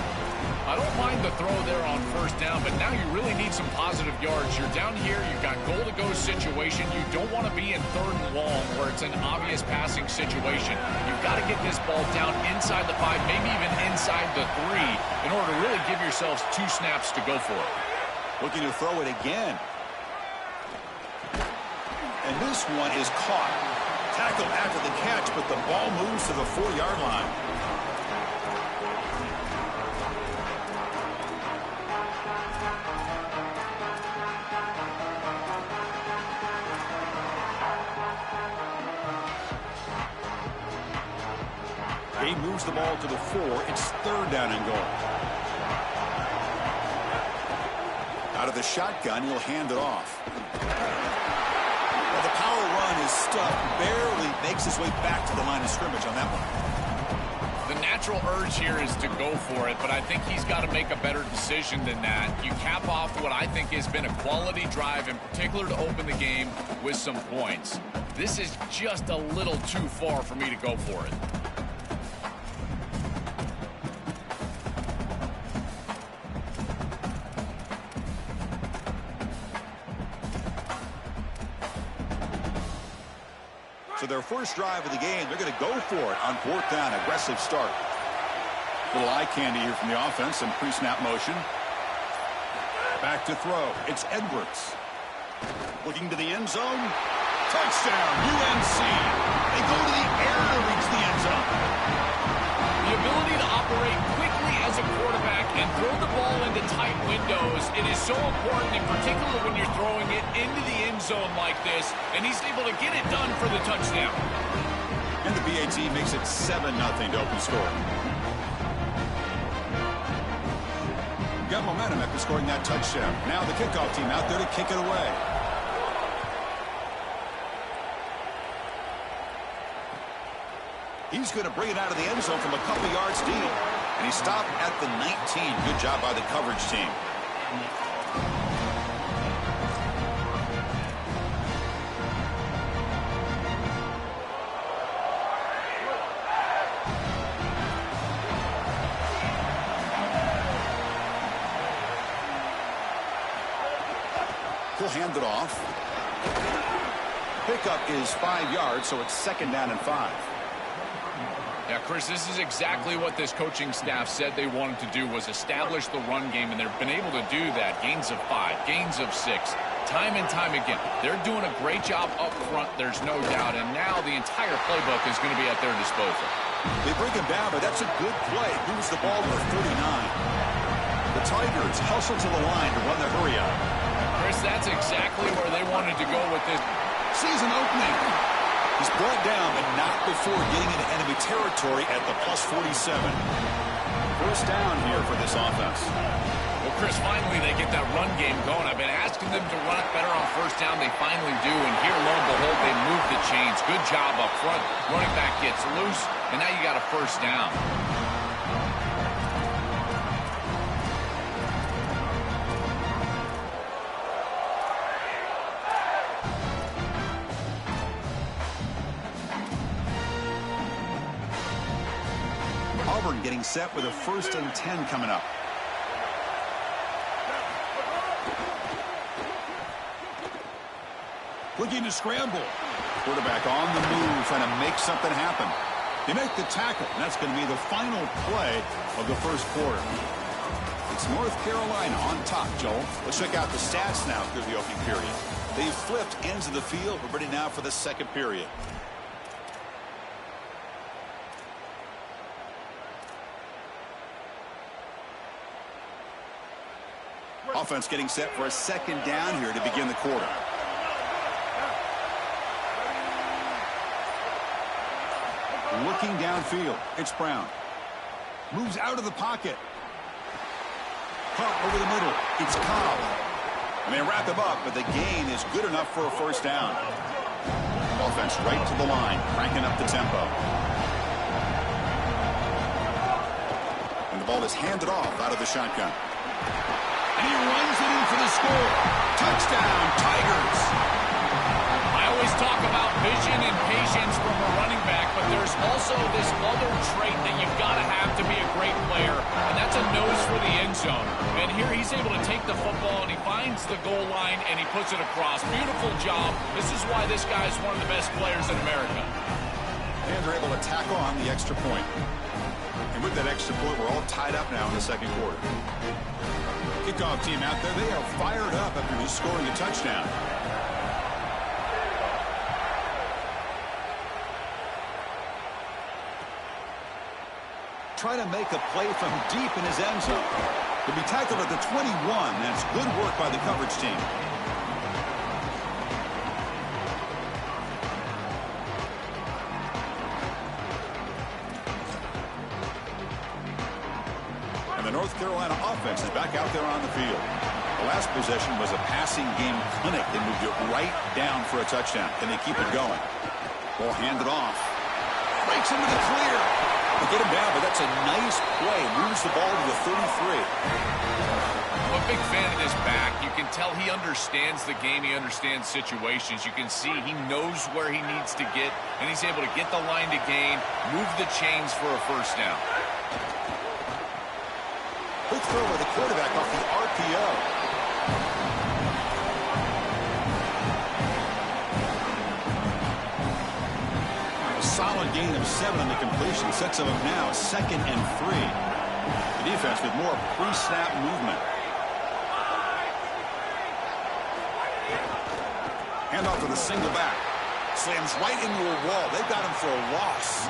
I don't mind the throw there on first down, but now you really need some positive yards. You're down here, you've got goal-to-go situation. You don't want to be in third and long where it's an obvious passing situation. You've got to get this ball down inside the 5, maybe even inside the 3, in order to really give yourselves 2 snaps to go for it. Looking to throw it again. And this one is caught. Tackled after the catch, but the ball moves to the 4-yard line. He moves the ball to the 4. It's third down and goal. Out of the shotgun, he'll hand it off. Well, the power run is stuffed. Barely makes his way back to the line of scrimmage on that one. The natural urge here is to go for it, but I think he's got to make a better decision than that. You cap off what I think has been a quality drive, in particular to open the game, with some points. This is just a little too far for me to go for it. So their first drive of the game, they're going to go for it on fourth down. Aggressive start. Little eye candy here from the offense and pre-snap motion. Back to throw. It's Edwards. Looking to the end zone. Touchdown, UNC. They go to the air to reach the end zone. The ability to operate quickly as a quarterback and throw the ball into tight windows, it is so important, in particular when you're throwing it into the end zone like this, and he's able to get it done for the touchdown. And the BAT makes it 7-0 to open score. got momentum after scoring that touchdown. Now the kickoff team out there to kick it away. He's going to bring it out of the end zone from a couple yards deep. And he stopped at the 19. Good job by the coverage team. He'll hand it off. Pickup is 5 yards, so it's 2nd down and 5. Yeah, Chris, this is exactly what this coaching staff said they wanted to do, was establish the run game, and they've been able to do that. Gains of 5, gains of 6, time and time again. They're doing a great job up front, there's no doubt, and now the entire playbook is going to be at their disposal. They break him down, but that's a good play. Moves the ball to the 39. The Tigers hustle to the line to run the hurry up. Chris, that's exactly where they wanted to go with this. Season opening. He's brought down, but not before getting into enemy territory at the plus 47. First down here for this offense. Well, Chris, finally they get that run game going. I've been asking them to run it better on first down. They finally do, and here, lo and behold, they move the chains. Good job up front. Running back gets loose, and now you got a first down. Auburn getting set with a 1st and 10 coming up. Looking to scramble. Quarterback on the move, trying to make something happen. They make the tackle, and that's going to be the final play of the first quarter. It's North Carolina on top, Joel. Let's check out the stats now through the opening period. They've flipped ends of the field. We're ready now for the second period. Offense getting set for a 2nd down here to begin the quarter. Looking downfield, it's Brown. Moves out of the pocket. Caught over the middle, it's Cobb. And they wrap him up, but the gain is good enough for a first down. Offense right to the line, cranking up the tempo. And the ball is handed off out of the shotgun. And he runs it in for the score. Touchdown, Tigers. I always talk about vision and patience from a running back, but there's also this other trait that you've got to have to be a great player, and that's a nose for the end zone. And here he's able to take the football, and he finds the goal line, and he puts it across. Beautiful job. This is why this guy is one of the best players in America. And they're able to tackle on the extra point. And with that extra point, we're all tied up now in the second quarter. Kickoff team out there, they are fired up after just scoring a touchdown. Trying to make a play from deep in his end zone. He'll be tackled at the 21. That's good work by the coverage team. And the North Carolina offense is back out there on the field. The last possession was a passing game clinic. They moved it right down for a touchdown. Can they keep it going? Ball handed off. Breaks into the clear. They get him down, but that's a nice play. Moves the ball to the 33. I'm a big fan of this back. You can tell he understands the game. He understands situations. You can see he knows where he needs to get, and he's able to get the line to gain, move the chains for a first down. Quick throw by the quarterback off the RPO. Solid gain of 7 on the completion. Sets them up now 2nd and 3. The defense with more pre-snap movement. Handoff to the single back. Slams right into a wall. They've got him for a loss.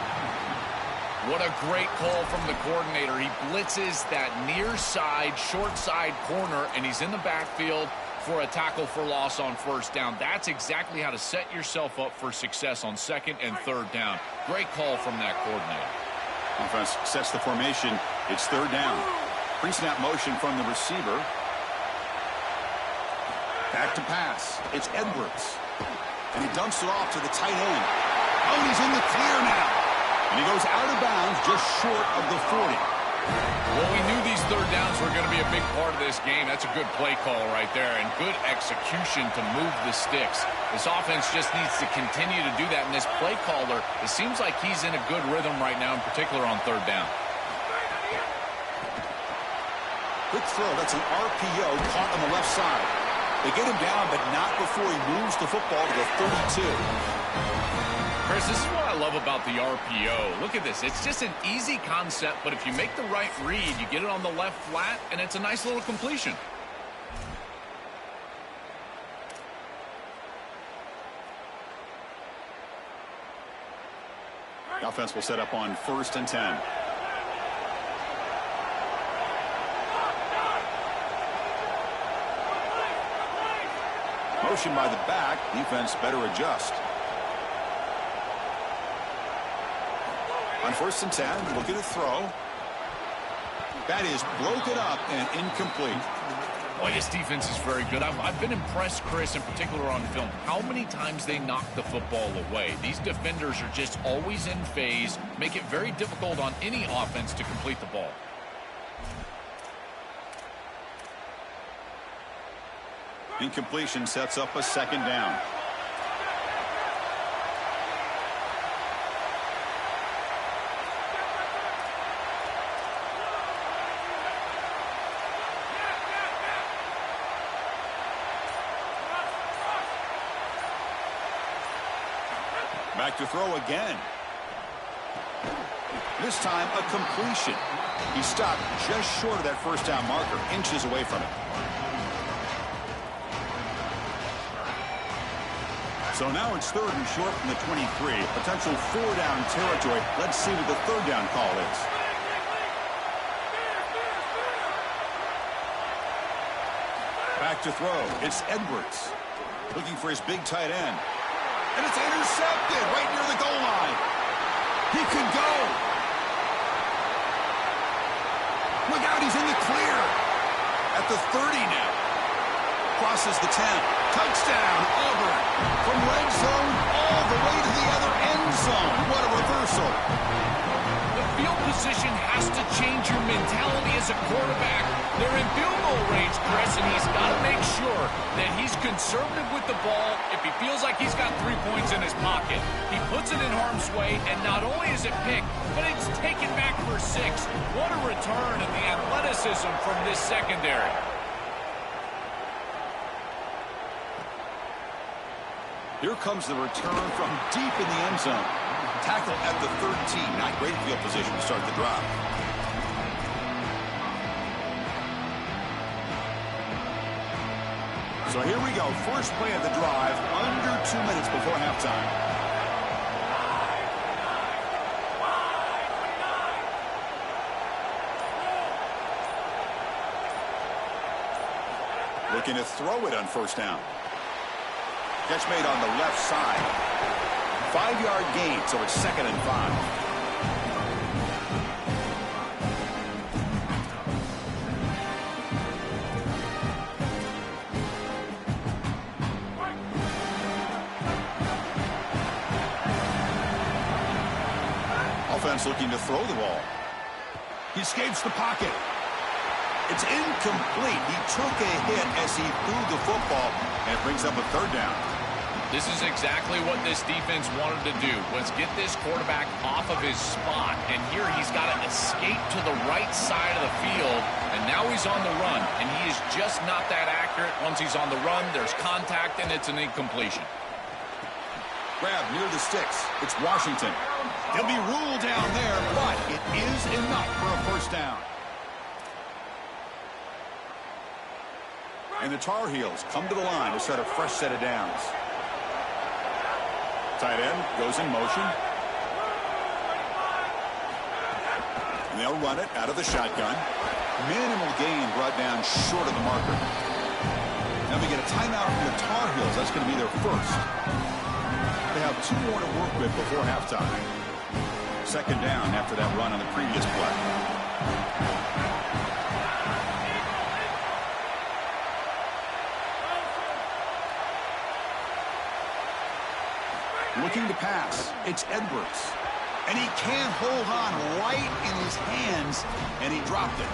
What a great call from the coordinator. He blitzes that near side, short side corner, and he's in the backfield for a tackle for loss on first down. That's exactly how to set yourself up for success on 2nd and 3rd down. Great call from that coordinator. Offense sets the formation. It's 3rd down. Pre-snap motion from the receiver. Back to pass. It's Edwards. And he dumps it off to the tight end. Oh, and he's in the clear now. And he goes out of bounds just short of the 40. Well, we knew these third downs were going to be a big part of this game. That's a good play call right there, and good execution to move the sticks. This offense just needs to continue to do that, and this play caller, it seems like he's in a good rhythm right now, in particular on third down. Quick throw. That's an RPO caught on the left side. They get him down, but not before he moves the football to the 32. Chris, this is what I love about the RPO. Look at this. It's just an easy concept, but if you make the right read, you get it on the left flat, and it's a nice little completion. The offense will set up on 1st and 10. Motion by the back. Defense better adjust. On 1st and 10, look at a throw. That is broken up and incomplete. Boy, this defense is very good. I've been impressed, Chris, in particular on film, how many times they knock the football away. These defenders are just always in phase, make it very difficult on any offense to complete the ball. Incompletion sets up a 2nd down. Back to throw again. This time a completion. He stopped just short of that 1st down marker, inches away from it. So now it's 3rd and short from the 23. Potential 4-down territory. Let's see what the 3rd down call is. Back to throw. It's Edwards. Looking for his big tight end. And it's intercepted right near the goal line. He could go. Look out, he's in the clear. At the 30 now. Crosses the 10. Touchdown, Auburn. From red zone all the way to the other end zone. What a reversal. The field position has to change your mentality as a quarterback. They're in field goal range, Chris, and he's got to make sure that he's conservative with the ball. If he feels like he's got 3 points in his pocket, he puts it in harm's way, and not only is it picked, but it's taken back for 6. What a return of the athleticism from this secondary. Here comes the return from deep in the end zone. Tackle at the 13. Not great field position to start the drive. So here we go. First play of the drive. Under 2 minutes before halftime. Looking to throw it on 1st down. Catch made on the left side. 5-yard gain, so it's 2nd and 5. Offense looking to throw the ball. He escapes the pocket. It's incomplete. He took a hit as he threw the football, and it brings up a 3rd down. This is exactly what this defense wanted to do, was get this quarterback off of his spot. And here he's got to escape to the right side of the field, and now he's on the run. And he is just not that accurate. Once he's on the run, there's contact, and it's an incompletion. Grab near the sticks. It's Washington. He'll be ruled down there, but it is enough for a 1st down. And the Tar Heels come to the line to start a fresh set of downs. Tight end goes in motion. And they'll run it out of the shotgun. Minimal gain brought down short of the marker. Now we get a timeout from the Tar Heels. That's going to be their first. They have 2 more to work with before halftime. 2nd down after that run on the previous play. Looking to pass. It's Edwards. And he can't hold on right in his hands, and he dropped it.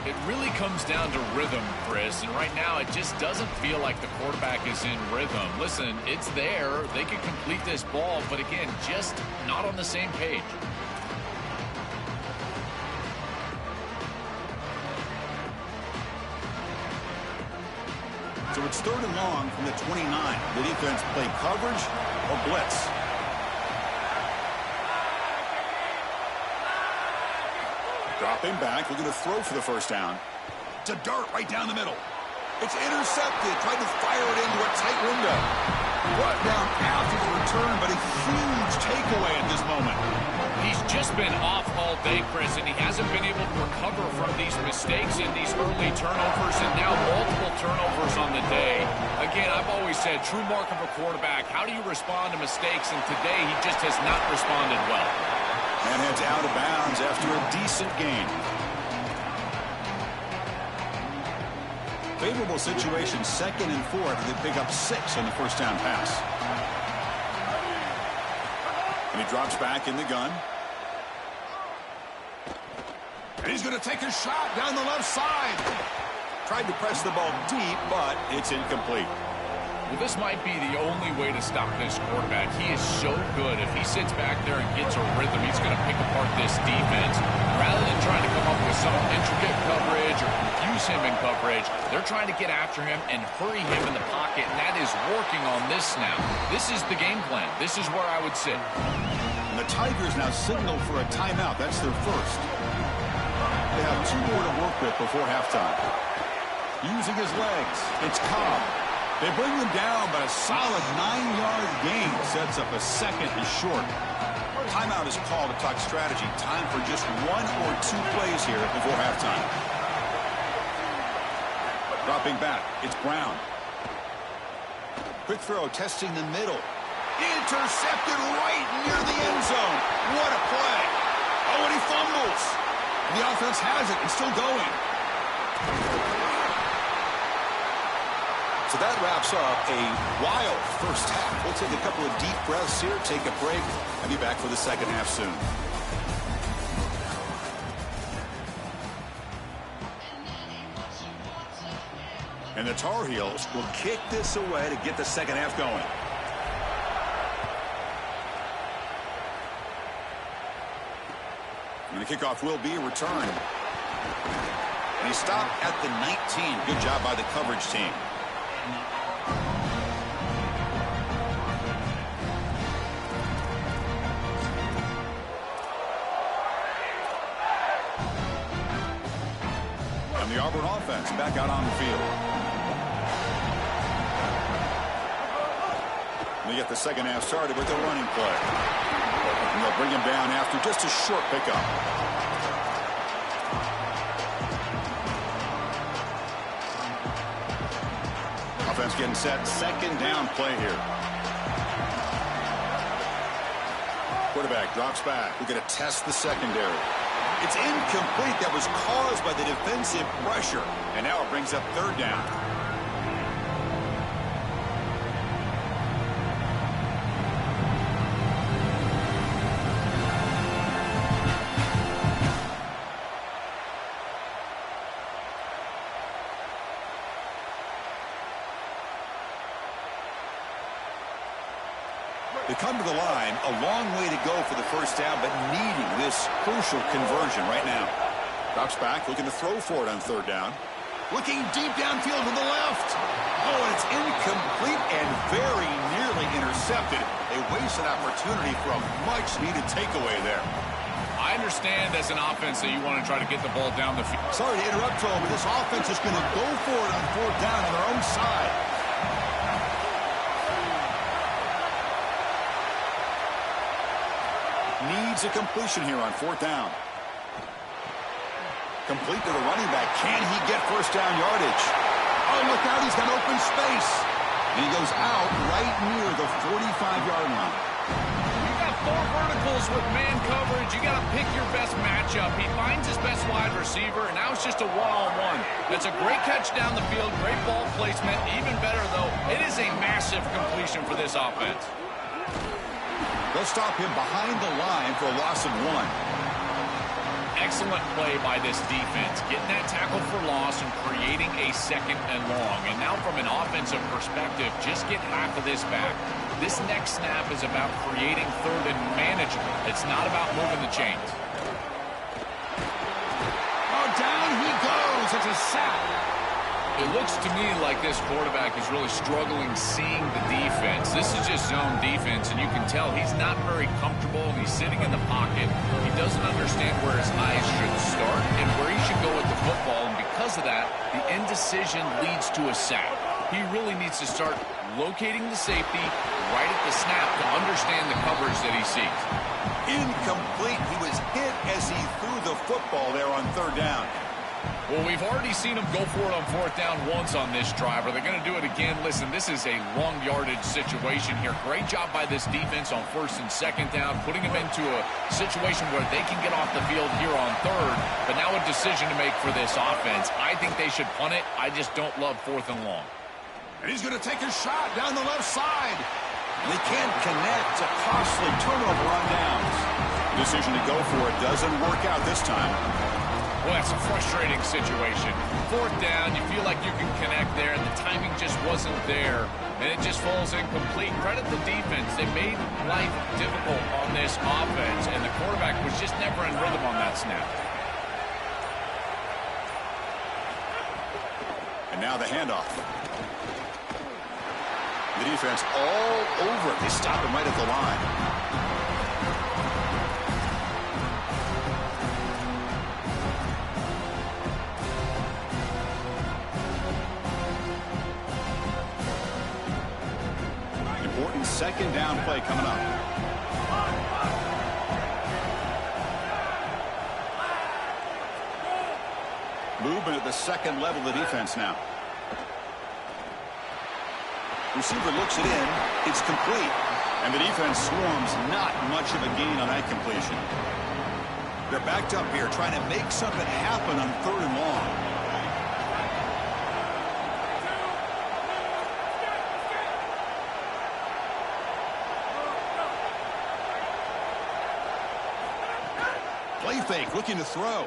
It really comes down to rhythm, Chris, and right now it just doesn't feel like the quarterback is in rhythm. Listen, it's there. They could complete this ball, but again, just not on the same page. So it's 3rd and long from the 29. The defense play coverage or blitz. Dropping back, looking to throw for the first down. To dart right down the middle. It's intercepted. Tried to fire it into a tight window. Brought down after the return, but a huge takeaway at this moment. He's just been off all day, Chris, and he hasn't been able to recover from these mistakes in these early turnovers and now multiple turnovers on the day. Again, I've always said, true mark of a quarterback, how do you respond to mistakes? And today, he just has not responded well. And heads out of bounds after a decent gain. Favorable situation, 2nd and 4 after they pick up 6 on the first down pass. And he drops back in the gun. And he's going to take a shot down the left side. Tried to press the ball deep, but it's incomplete. Well, this might be the only way to stop this quarterback. He is so good. If he sits back there and gets a rhythm, he's going to pick apart this defense. Rather than trying to come up with some intricate coverage or confuse him in coverage, they're trying to get after him and hurry him in the pocket, and that is working on this snap. This is the game plan. This is where I would sit. And the Tigers now signal for a timeout. That's their first. They have 2 more to work with before halftime. Using his legs, it's Cobb. They bring them down, but a solid 9-yard gain sets up a 2nd and short. Timeout is called to talk strategy. Time for just 1 or 2 plays here before halftime. Dropping back, it's Brown. Quick throw, testing the middle. Intercepted right near the end zone. What a play. Oh, and he fumbles. The offense has it and still going. So that wraps up a wild first half. We'll take a couple of deep breaths here, take a break, and be back for the second half soon. And the Tar Heels will kick this away to get the second half going. And the kickoff will be a return. And he stopped at the 19. Good job by the coverage team. And the Auburn offense back out on the field. And they get the second half started with a running play. And they'll bring him down after just a short pickup. Offense getting set. Second down play here. Quarterback drops back. We're going to test the secondary. It's incomplete. That was caused by the defensive pressure. And now it brings up 3rd down. They come to the line, a long way to go for the first down, but needing this crucial conversion right now. Drops back, looking to throw for it on 3rd down. Looking deep downfield to the left. Oh, and it's incomplete and very nearly intercepted. A wasted opportunity for a much-needed takeaway there. I understand as an offense that you want to try to get the ball down the field. Sorry to interrupt, Joel, but this offense is going to go for it on 4th down on their own side. Needs a completion here on 4th down. Complete to the running back. Can he get first down yardage? Oh, look out. He's got open space. And he goes out right near the 45-yard line. We've got 4 verticals struggles with man coverage. You got to pick your best matchup. He finds his best wide receiver, and now it's just a one-on-one. That's a great catch down the field, great ball placement. Even better, though, it is a massive completion for this offense. They'll stop him behind the line for a loss of 1. Excellent play by this defense, getting that tackle for loss and creating a 2nd and long. And now from an offensive perspective, just get half of this back. This next snap is about creating 3rd and manageable. It's not about moving the chains. Oh, down he goes. It's a sack. It looks to me like this quarterback is really struggling seeing the defense. This is just zone defense, and you can tell he's not very comfortable, and he's sitting in the pocket. He doesn't understand where his eyes should start and where he should go with the football, and because of that, the indecision leads to a sack. He really needs to start locating the safety right at the snap to understand the coverage that he sees. Incomplete. He was hit as he threw the football there on 3rd down. Well, we've already seen them go for it on 4th down once on this drive. Are they going to do it again? Listen, this is a long yardage situation here. Great job by this defense on 1st and 2nd down, putting them into a situation where they can get off the field here on 3rd. But now a decision to make for this offense. I think they should punt it. I just don't love 4th and long. And he's going to take a shot down the left side. And they can't connect. It's a costly turnover on downs. Decision to go for it doesn't work out this time. Well, it's a frustrating situation. 4th down, you feel like you can connect there, and the timing just wasn't there, and it just falls incomplete. Credit the defense. They made life difficult on this offense, and the quarterback was just never in rhythm on that snap. And now the handoff. The defense all over it. They stop him right at the line. Important 2nd down play coming up. Movement at the 2nd level of the defense now. Receiver looks it in. It's complete. And the defense swarms. Not much of a gain on that completion. They're backed up here trying to make something happen on 3rd and long. Play fake, looking to throw.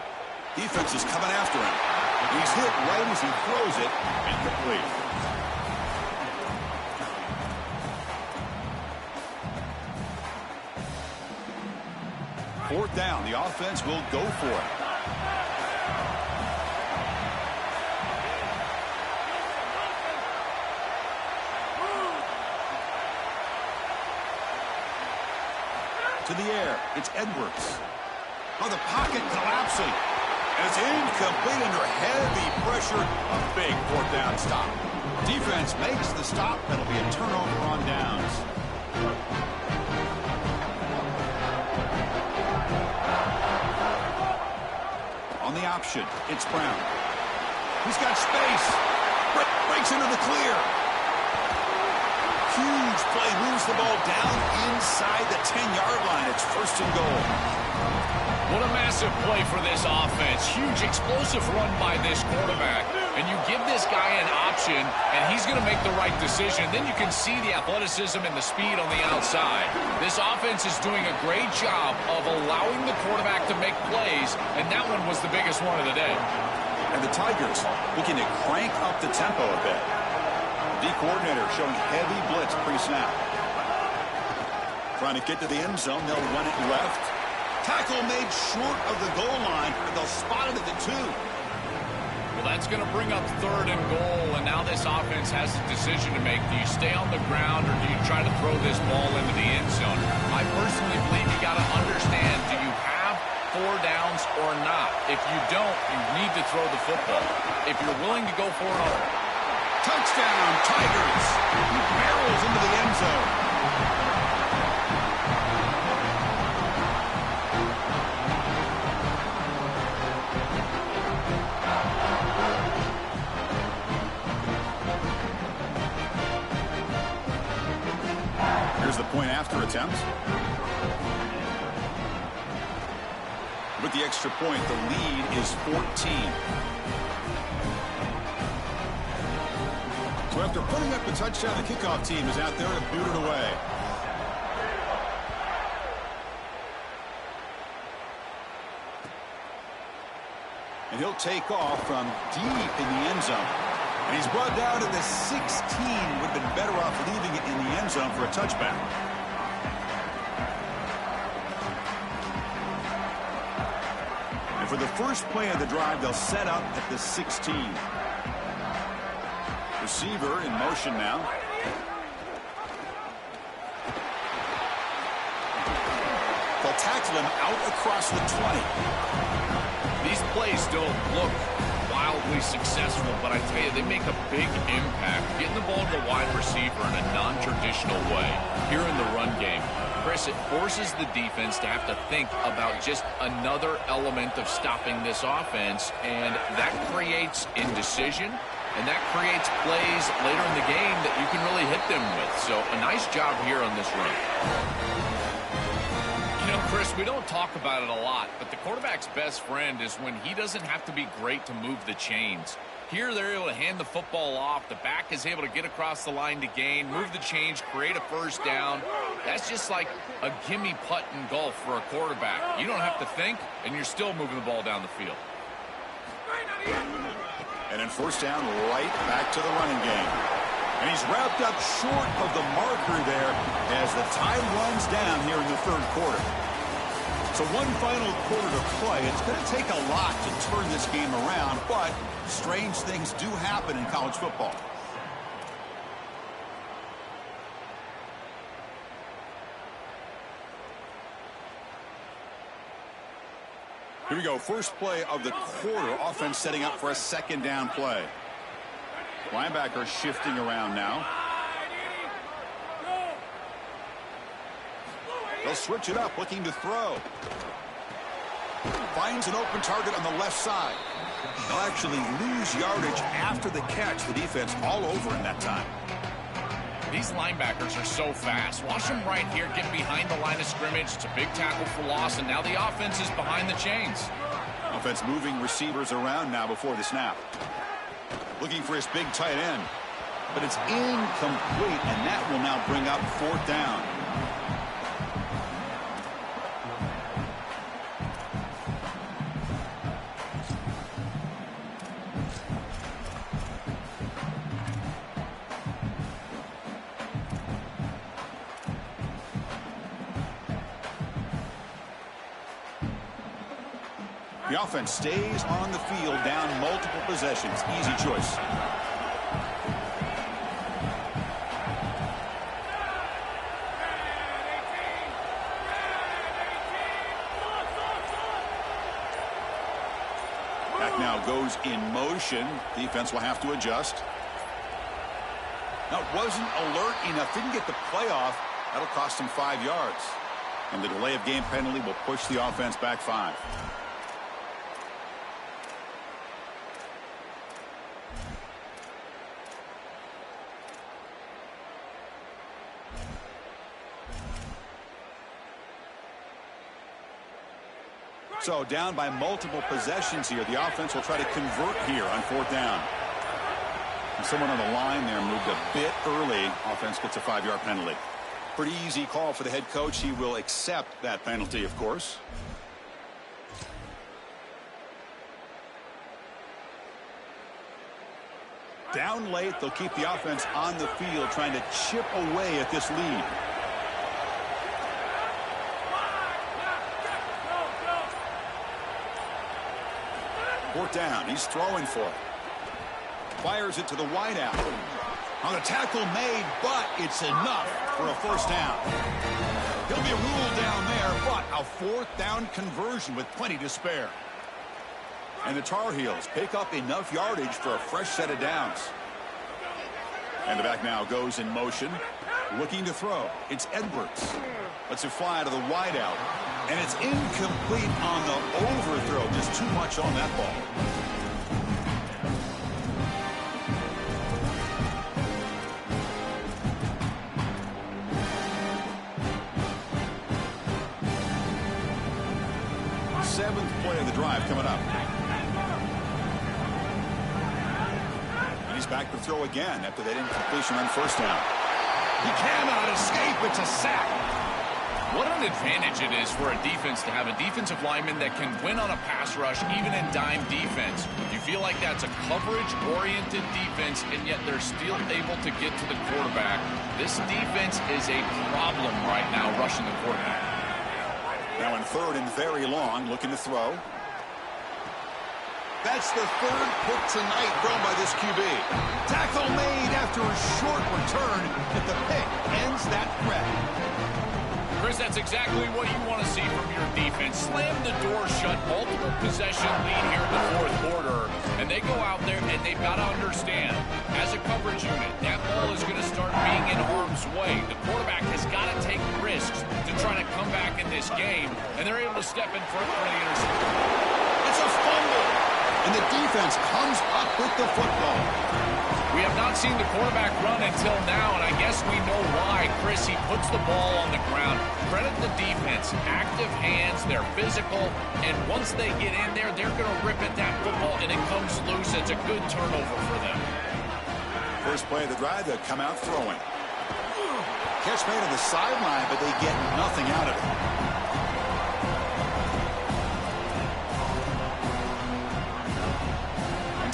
Defense is coming after him. He's hit right as he throws it, incomplete. Fourth down, the offense will go for it. To the air, it's Edwards. Oh, the pocket collapsing. And it's incomplete under heavy pressure. A big 4th down stop. Defense makes the stop. That'll be a turnover on downs. On the option, it's Brown. He's got space. Breaks into the clear. Huge play. Moves the ball down inside the 10-yard line. It's 1st and goal. What a massive play for this offense. Huge explosive run by this quarterback. And you give this guy an option, and he's going to make the right decision. Then you can see the athleticism and the speed on the outside. This offense is doing a great job of allowing the quarterback to make plays, and that one was the biggest one of the day. And the Tigers looking to crank up the tempo a bit. The coordinator showing heavy blitz pre-snap. Trying to get to the end zone. They'll run it left. Tackle made short of the goal line, and they'll spot it at the 2. Well, that's going to bring up 3rd and goal, and now this offense has a decision to make. Do you stay on the ground, or do you try to throw this ball into the end zone? I personally believe you got to understand, do you have 4 downs or not? If you don't, you need to throw the football. If you're willing to go for it on touchdown, Tigers! He barrels into the end zone. Here's the point after attempt. with the extra point. The lead is 14. So after putting up the touchdown, the kickoff team is out there to boot it away. And he'll take off from deep in the end zone. And he's brought down to the 16. Would have been better off leaving it in the end zone for a touchback. And for the first play of the drive, they'll set up at the 16. Receiver in motion now. They'll tackle him out across the 20. These plays don't look wildly successful, but I tell you, they make a big impact. Getting the ball to the wide receiver in a non-traditional way here in the run game. Chris, it forces the defense to have to think about just another element of stopping this offense, and that creates indecision. And that creates plays later in the game that you can really hit them with. So a nice job here on this run. You know, Chris, we don't talk about it a lot, but the quarterback's best friend is when he doesn't have to be great to move the chains. Here they're able to hand the football off. The back is able to get across the line to gain, move the chains, create a first down. That's just like a gimme putt in golf for a quarterback. You don't have to think, and you're still moving the ball down the field. And then first down, right back to the running game. And he's wrapped up short of the marker there as the time runs down here in the third quarter. So one final quarter to play. It's going to take a lot to turn this game around, but strange things do happen in college football. Here we go. First play of the quarter. Offense setting up for a second down play. Linebacker shifting around now. They'll switch it up, looking to throw. Finds an open target on the left side. They'll actually lose yardage after the catch. The defense all over in that time. These linebackers are so fast. Watch them right here get behind the line of scrimmage. It's a big tackle for loss, and now the offense is behind the chains. Offense moving receivers around now before the snap. Looking for his big tight end. But it's incomplete, and that will now bring up fourth down. The offense stays on the field, down multiple possessions. Easy choice. Back now goes in motion. Defense will have to adjust. Now, it wasn't alert enough. Didn't get the play off. That'll cost him 5 yards. And the delay of game penalty will push the offense back 5. So down by multiple possessions here. The offense will try to convert here on fourth down. And someone on the line there moved a bit early. Offense gets a 5-yard penalty. Pretty easy call for the head coach. He will accept that penalty, of course. Down late, they'll keep the offense on the field trying to chip away at this lead. Fourth down. He's throwing for it. Fires it to the wideout. On the tackle made, but it's enough for a first down. He'll be ruled down there, but a fourth down conversion with plenty to spare. And the Tar Heels pick up enough yardage for a fresh set of downs. And the back now goes in motion, looking to throw. It's Edwards. Lets it fly to the wideout. And it's incomplete on the overthrow. Just too much on that ball. Seventh play of the drive coming up. He's back to throw again after that incompletion on first down. He cannot escape. It's a sack. What an advantage it is for a defense to have a defensive lineman that can win on a pass rush, even in dime defense. You feel like that's a coverage-oriented defense, and yet they're still able to get to the quarterback. This defense is a problem right now, rushing the quarterback. Now in third and very long, looking to throw. That's the third pick tonight thrown by this QB. Tackle made after a short return, but the pick ends that threat. Chris, that's exactly what you want to see from your defense. Slam the door shut, multiple possession lead here in the fourth quarter. And they go out there and they've got to understand, as a coverage unit, that ball is going to start being in harm's way. The quarterback has got to take risks to try to come back in this game. And they're able to step in front for the interception. It's a fumble. And the defense comes up with the football. We have not seen the quarterback run until now, and I guess we know why. Chris, he puts the ball on the ground. Credit the defense. Active hands, they're physical, and once they get in there, they're going to rip at that football, and it comes loose. It's a good turnover for them. First play of the drive, they'll come out throwing. Catch made on the sideline, but they get nothing out of it.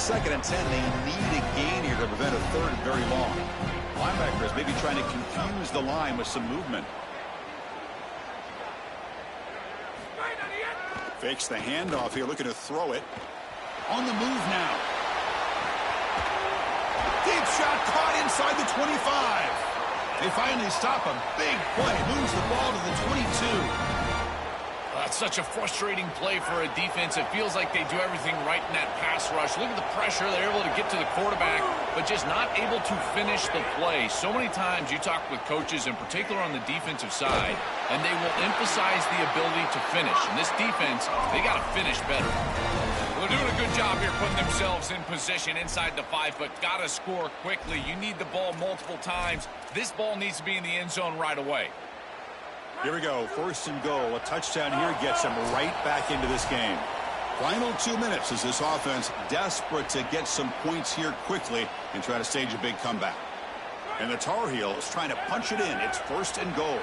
Second and 10, they need a gain here to prevent a third and very long. Linebackers maybe trying to confuse the line with some movement. Fakes the handoff here, looking to throw it. On the move now. Deep shot caught inside the 25. They finally stop a big play, moves the ball to the 22. That's such a frustrating play for a defense. It feels like they do everything right in that pass rush. Look at the pressure. They're able to get to the quarterback, but just not able to finish the play. So many times you talk with coaches, in particular on the defensive side, and they will emphasize the ability to finish. And this defense, they got to finish better. Well, they're doing a good job here putting themselves in position inside the 5, but got to score quickly. You need the ball multiple times. This ball needs to be in the end zone right away. Here we go, first and goal. A touchdown here gets them right back into this game. Final 2 minutes as this offense desperate to get some points here quickly and try to stage a big comeback. And the Tar Heels trying to punch it in. It's first and goal.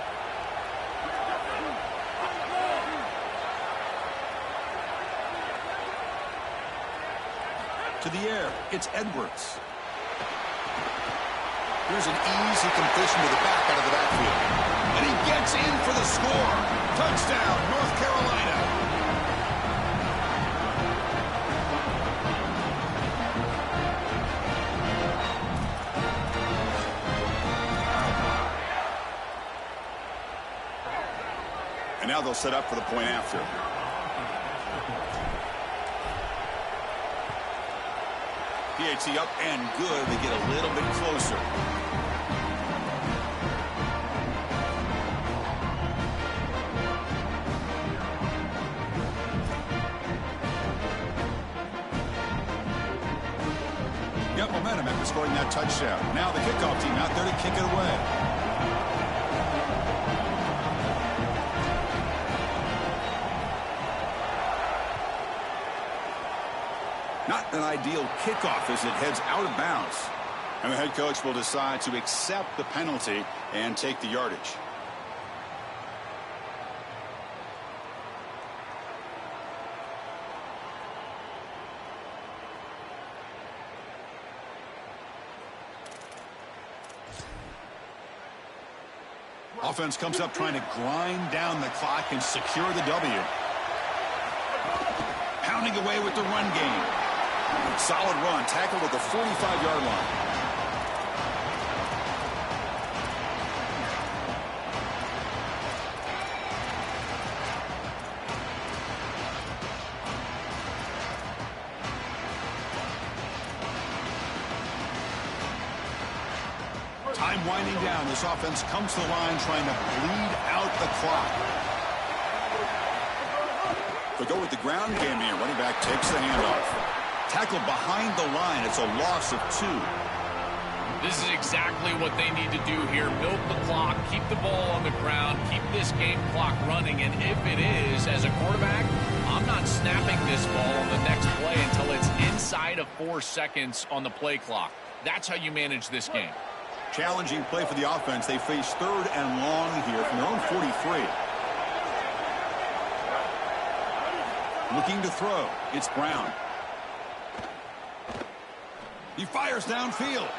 To the air, it's Edwards. Here's an easy completion to the back out of the backfield. And he gets in for the score. Touchdown, North Carolina. And now they'll set up for the point after. PAT up and good. They get a little bit closer. Got momentum after scoring that touchdown. Now the kickoff team out there to kick it away. Not an ideal kickoff as it heads out of bounds. And the head coach will decide to accept the penalty and take the yardage. Offense comes up trying to grind down the clock and secure the W. Pounding away with the run game. Solid run, tackled at the 45-yard line. Time winding down. This offense comes to the line trying to bleed out the clock. They go with the ground game here. Running back takes the handoff. Tackled behind the line. It's a loss of 2. This is exactly what they need to do here. Milk the clock, keep the ball on the ground, keep this game clock running. And if it is, as a quarterback, I'm I'm not snapping this ball on the next play until it's inside of 4 seconds on the play clock. That's how you manage this game. Challenging play for the offense. They face 3rd and long here from their own 43. Looking to throw. It's Brown. He fires downfield.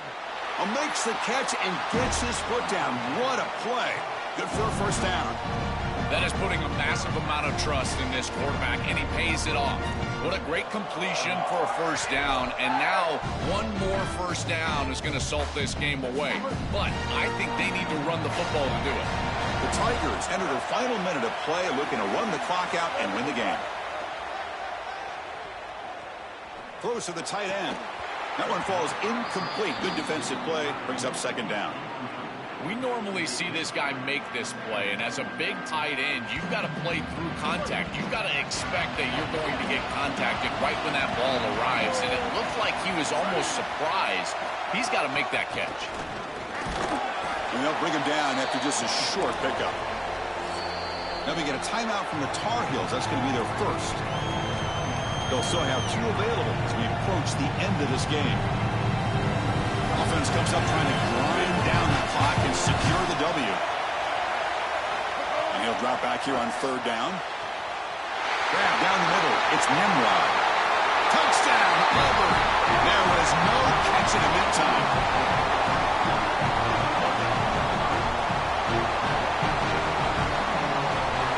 Makes the catch and gets his foot down. What a play. Good for a first down. That is putting a massive amount of trust in this quarterback, and he pays it off. What a great completion for a first down, and now one more first down is going to salt this game away. But I think they need to run the football to do it. The Tigers enter their final minute of play, looking to run the clock out and win the game. Throws to the tight end. That one falls incomplete. Good defensive play. Brings up second down. We normally see this guy make this play, and as a big tight end, you've got to play through contact. You've got to expect that you're going to get contacted right when that ball arrives, and it looked like he was almost surprised. He's got to make that catch. And they'll bring him down after just a short pickup. Now we get a timeout from the Tar Heels. That's going to be their first. They'll still have 2 available as we approach the end of this game. Offense comes up trying to grind down the clock and secure the W. And he'll drop back here on 3rd down. Grab down the middle. It's Nimrod. Touchdown, Auburn. There was no catch in the mid-time.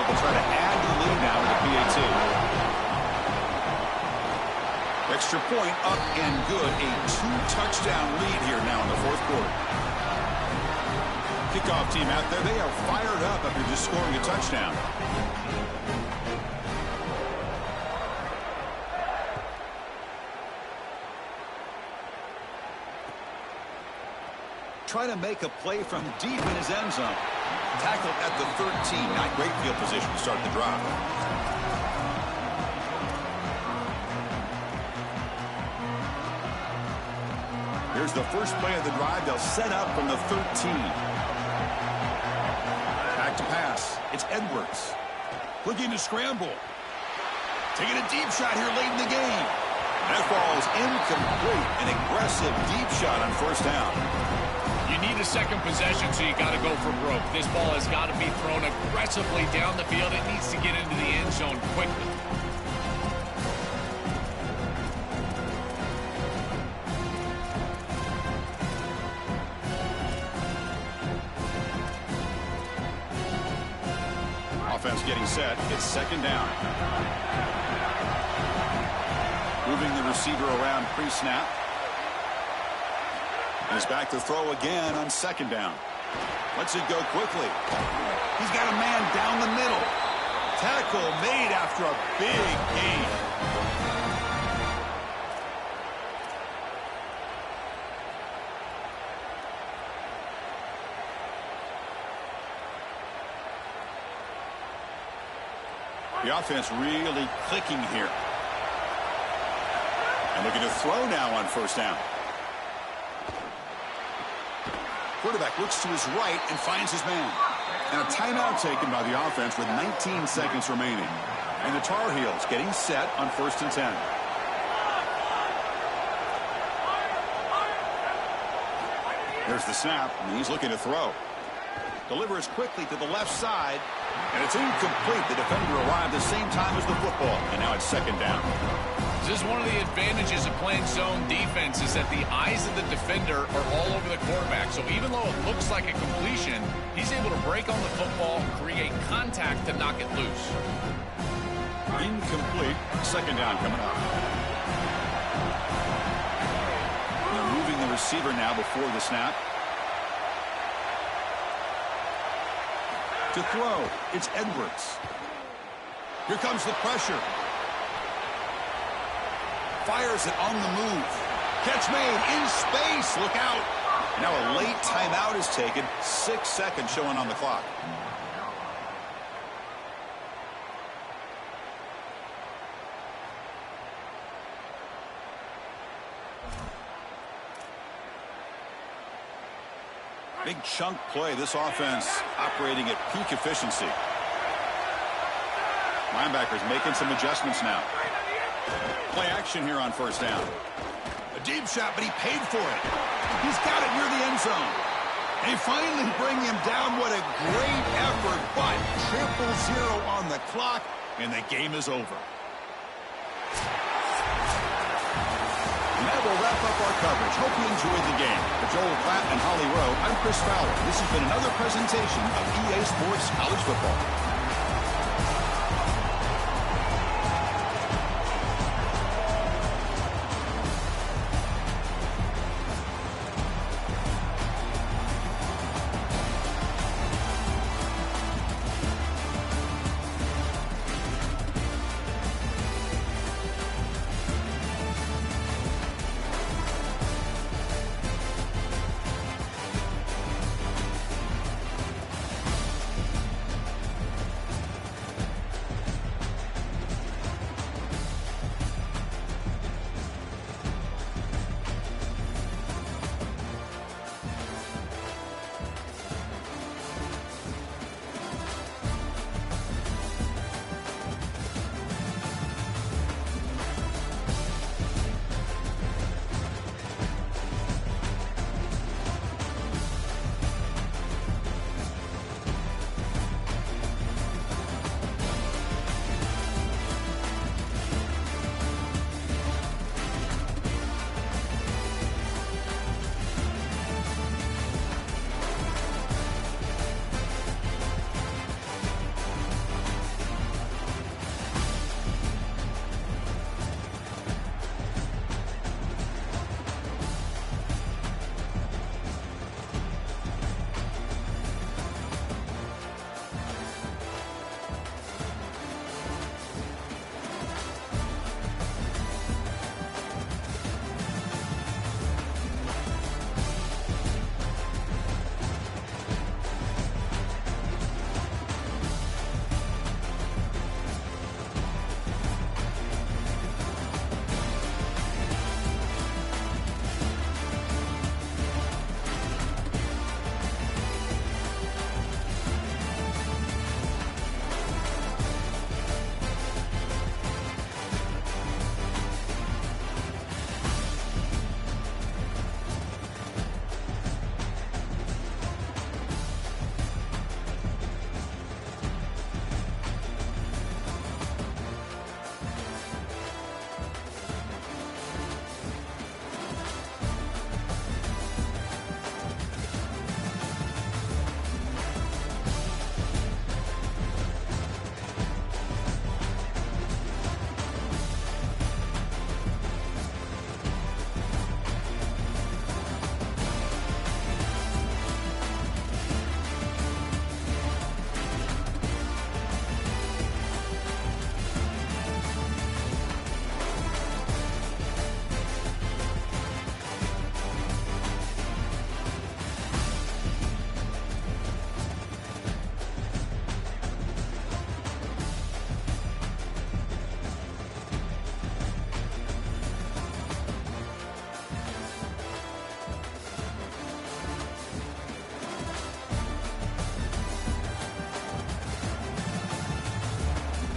They'll try to add to the lead now with the PAT. Extra point up and good. A 2-touchdown lead here now in the 4th quarter. Kickoff team out there. They are fired up after just scoring a touchdown. Trying to make a play from deep in his end zone. Tackled at the 13. Not great field position to start the drive. Here's the first play of the drive. They'll set up from the 13. Back to pass. It's Edwards. Looking to scramble. Taking a deep shot here late in the game. That falls incomplete. An aggressive deep shot on first down. You need a second possession, so you got to go for broke. This ball has got to be thrown aggressively down the field. It needs to get into the end zone quickly. Offense getting set. It's second down. Moving the receiver around pre-snap. And he's back to throw again on second down. Lets it go quickly. He's got a man down the middle. Tackle made after a big gain. The offense really clicking here. And looking to throw now on first down. Quarterback looks to his right and finds his man. And a timeout taken by the offense with 19 seconds remaining. And the Tar Heels getting set on 1st and 10. There's the snap, and he's looking to throw. Delivers quickly to the left side, and it's incomplete. The defender arrived the same time as the football, and now it's second down. This is one of the advantages of playing zone defense is that the eyes of the defender are all over the quarterback. So even though it looks like a completion, he's able to break on the football, create contact to knock it loose. Incomplete. Second down coming up. They're moving the receiver now before the snap. To throw, it's Edwards. Here comes the pressure. Fires it on the move. Catch made in space. Look out. Now a late timeout is taken. 6 seconds showing on the clock. Big chunk play. This offense operating at peak efficiency. Linebackers making some adjustments now. Play action here on first down. A deep shot, but he paid for it. He's got it near the end zone. They finally bring him down. What a great effort, but 0-0 on the clock, and the game is over. And that will wrap up our coverage. Hope you enjoyed the game. For Joel Klatt and Holly Rowe, I'm Chris Fowler. This has been another presentation of EA Sports College Football.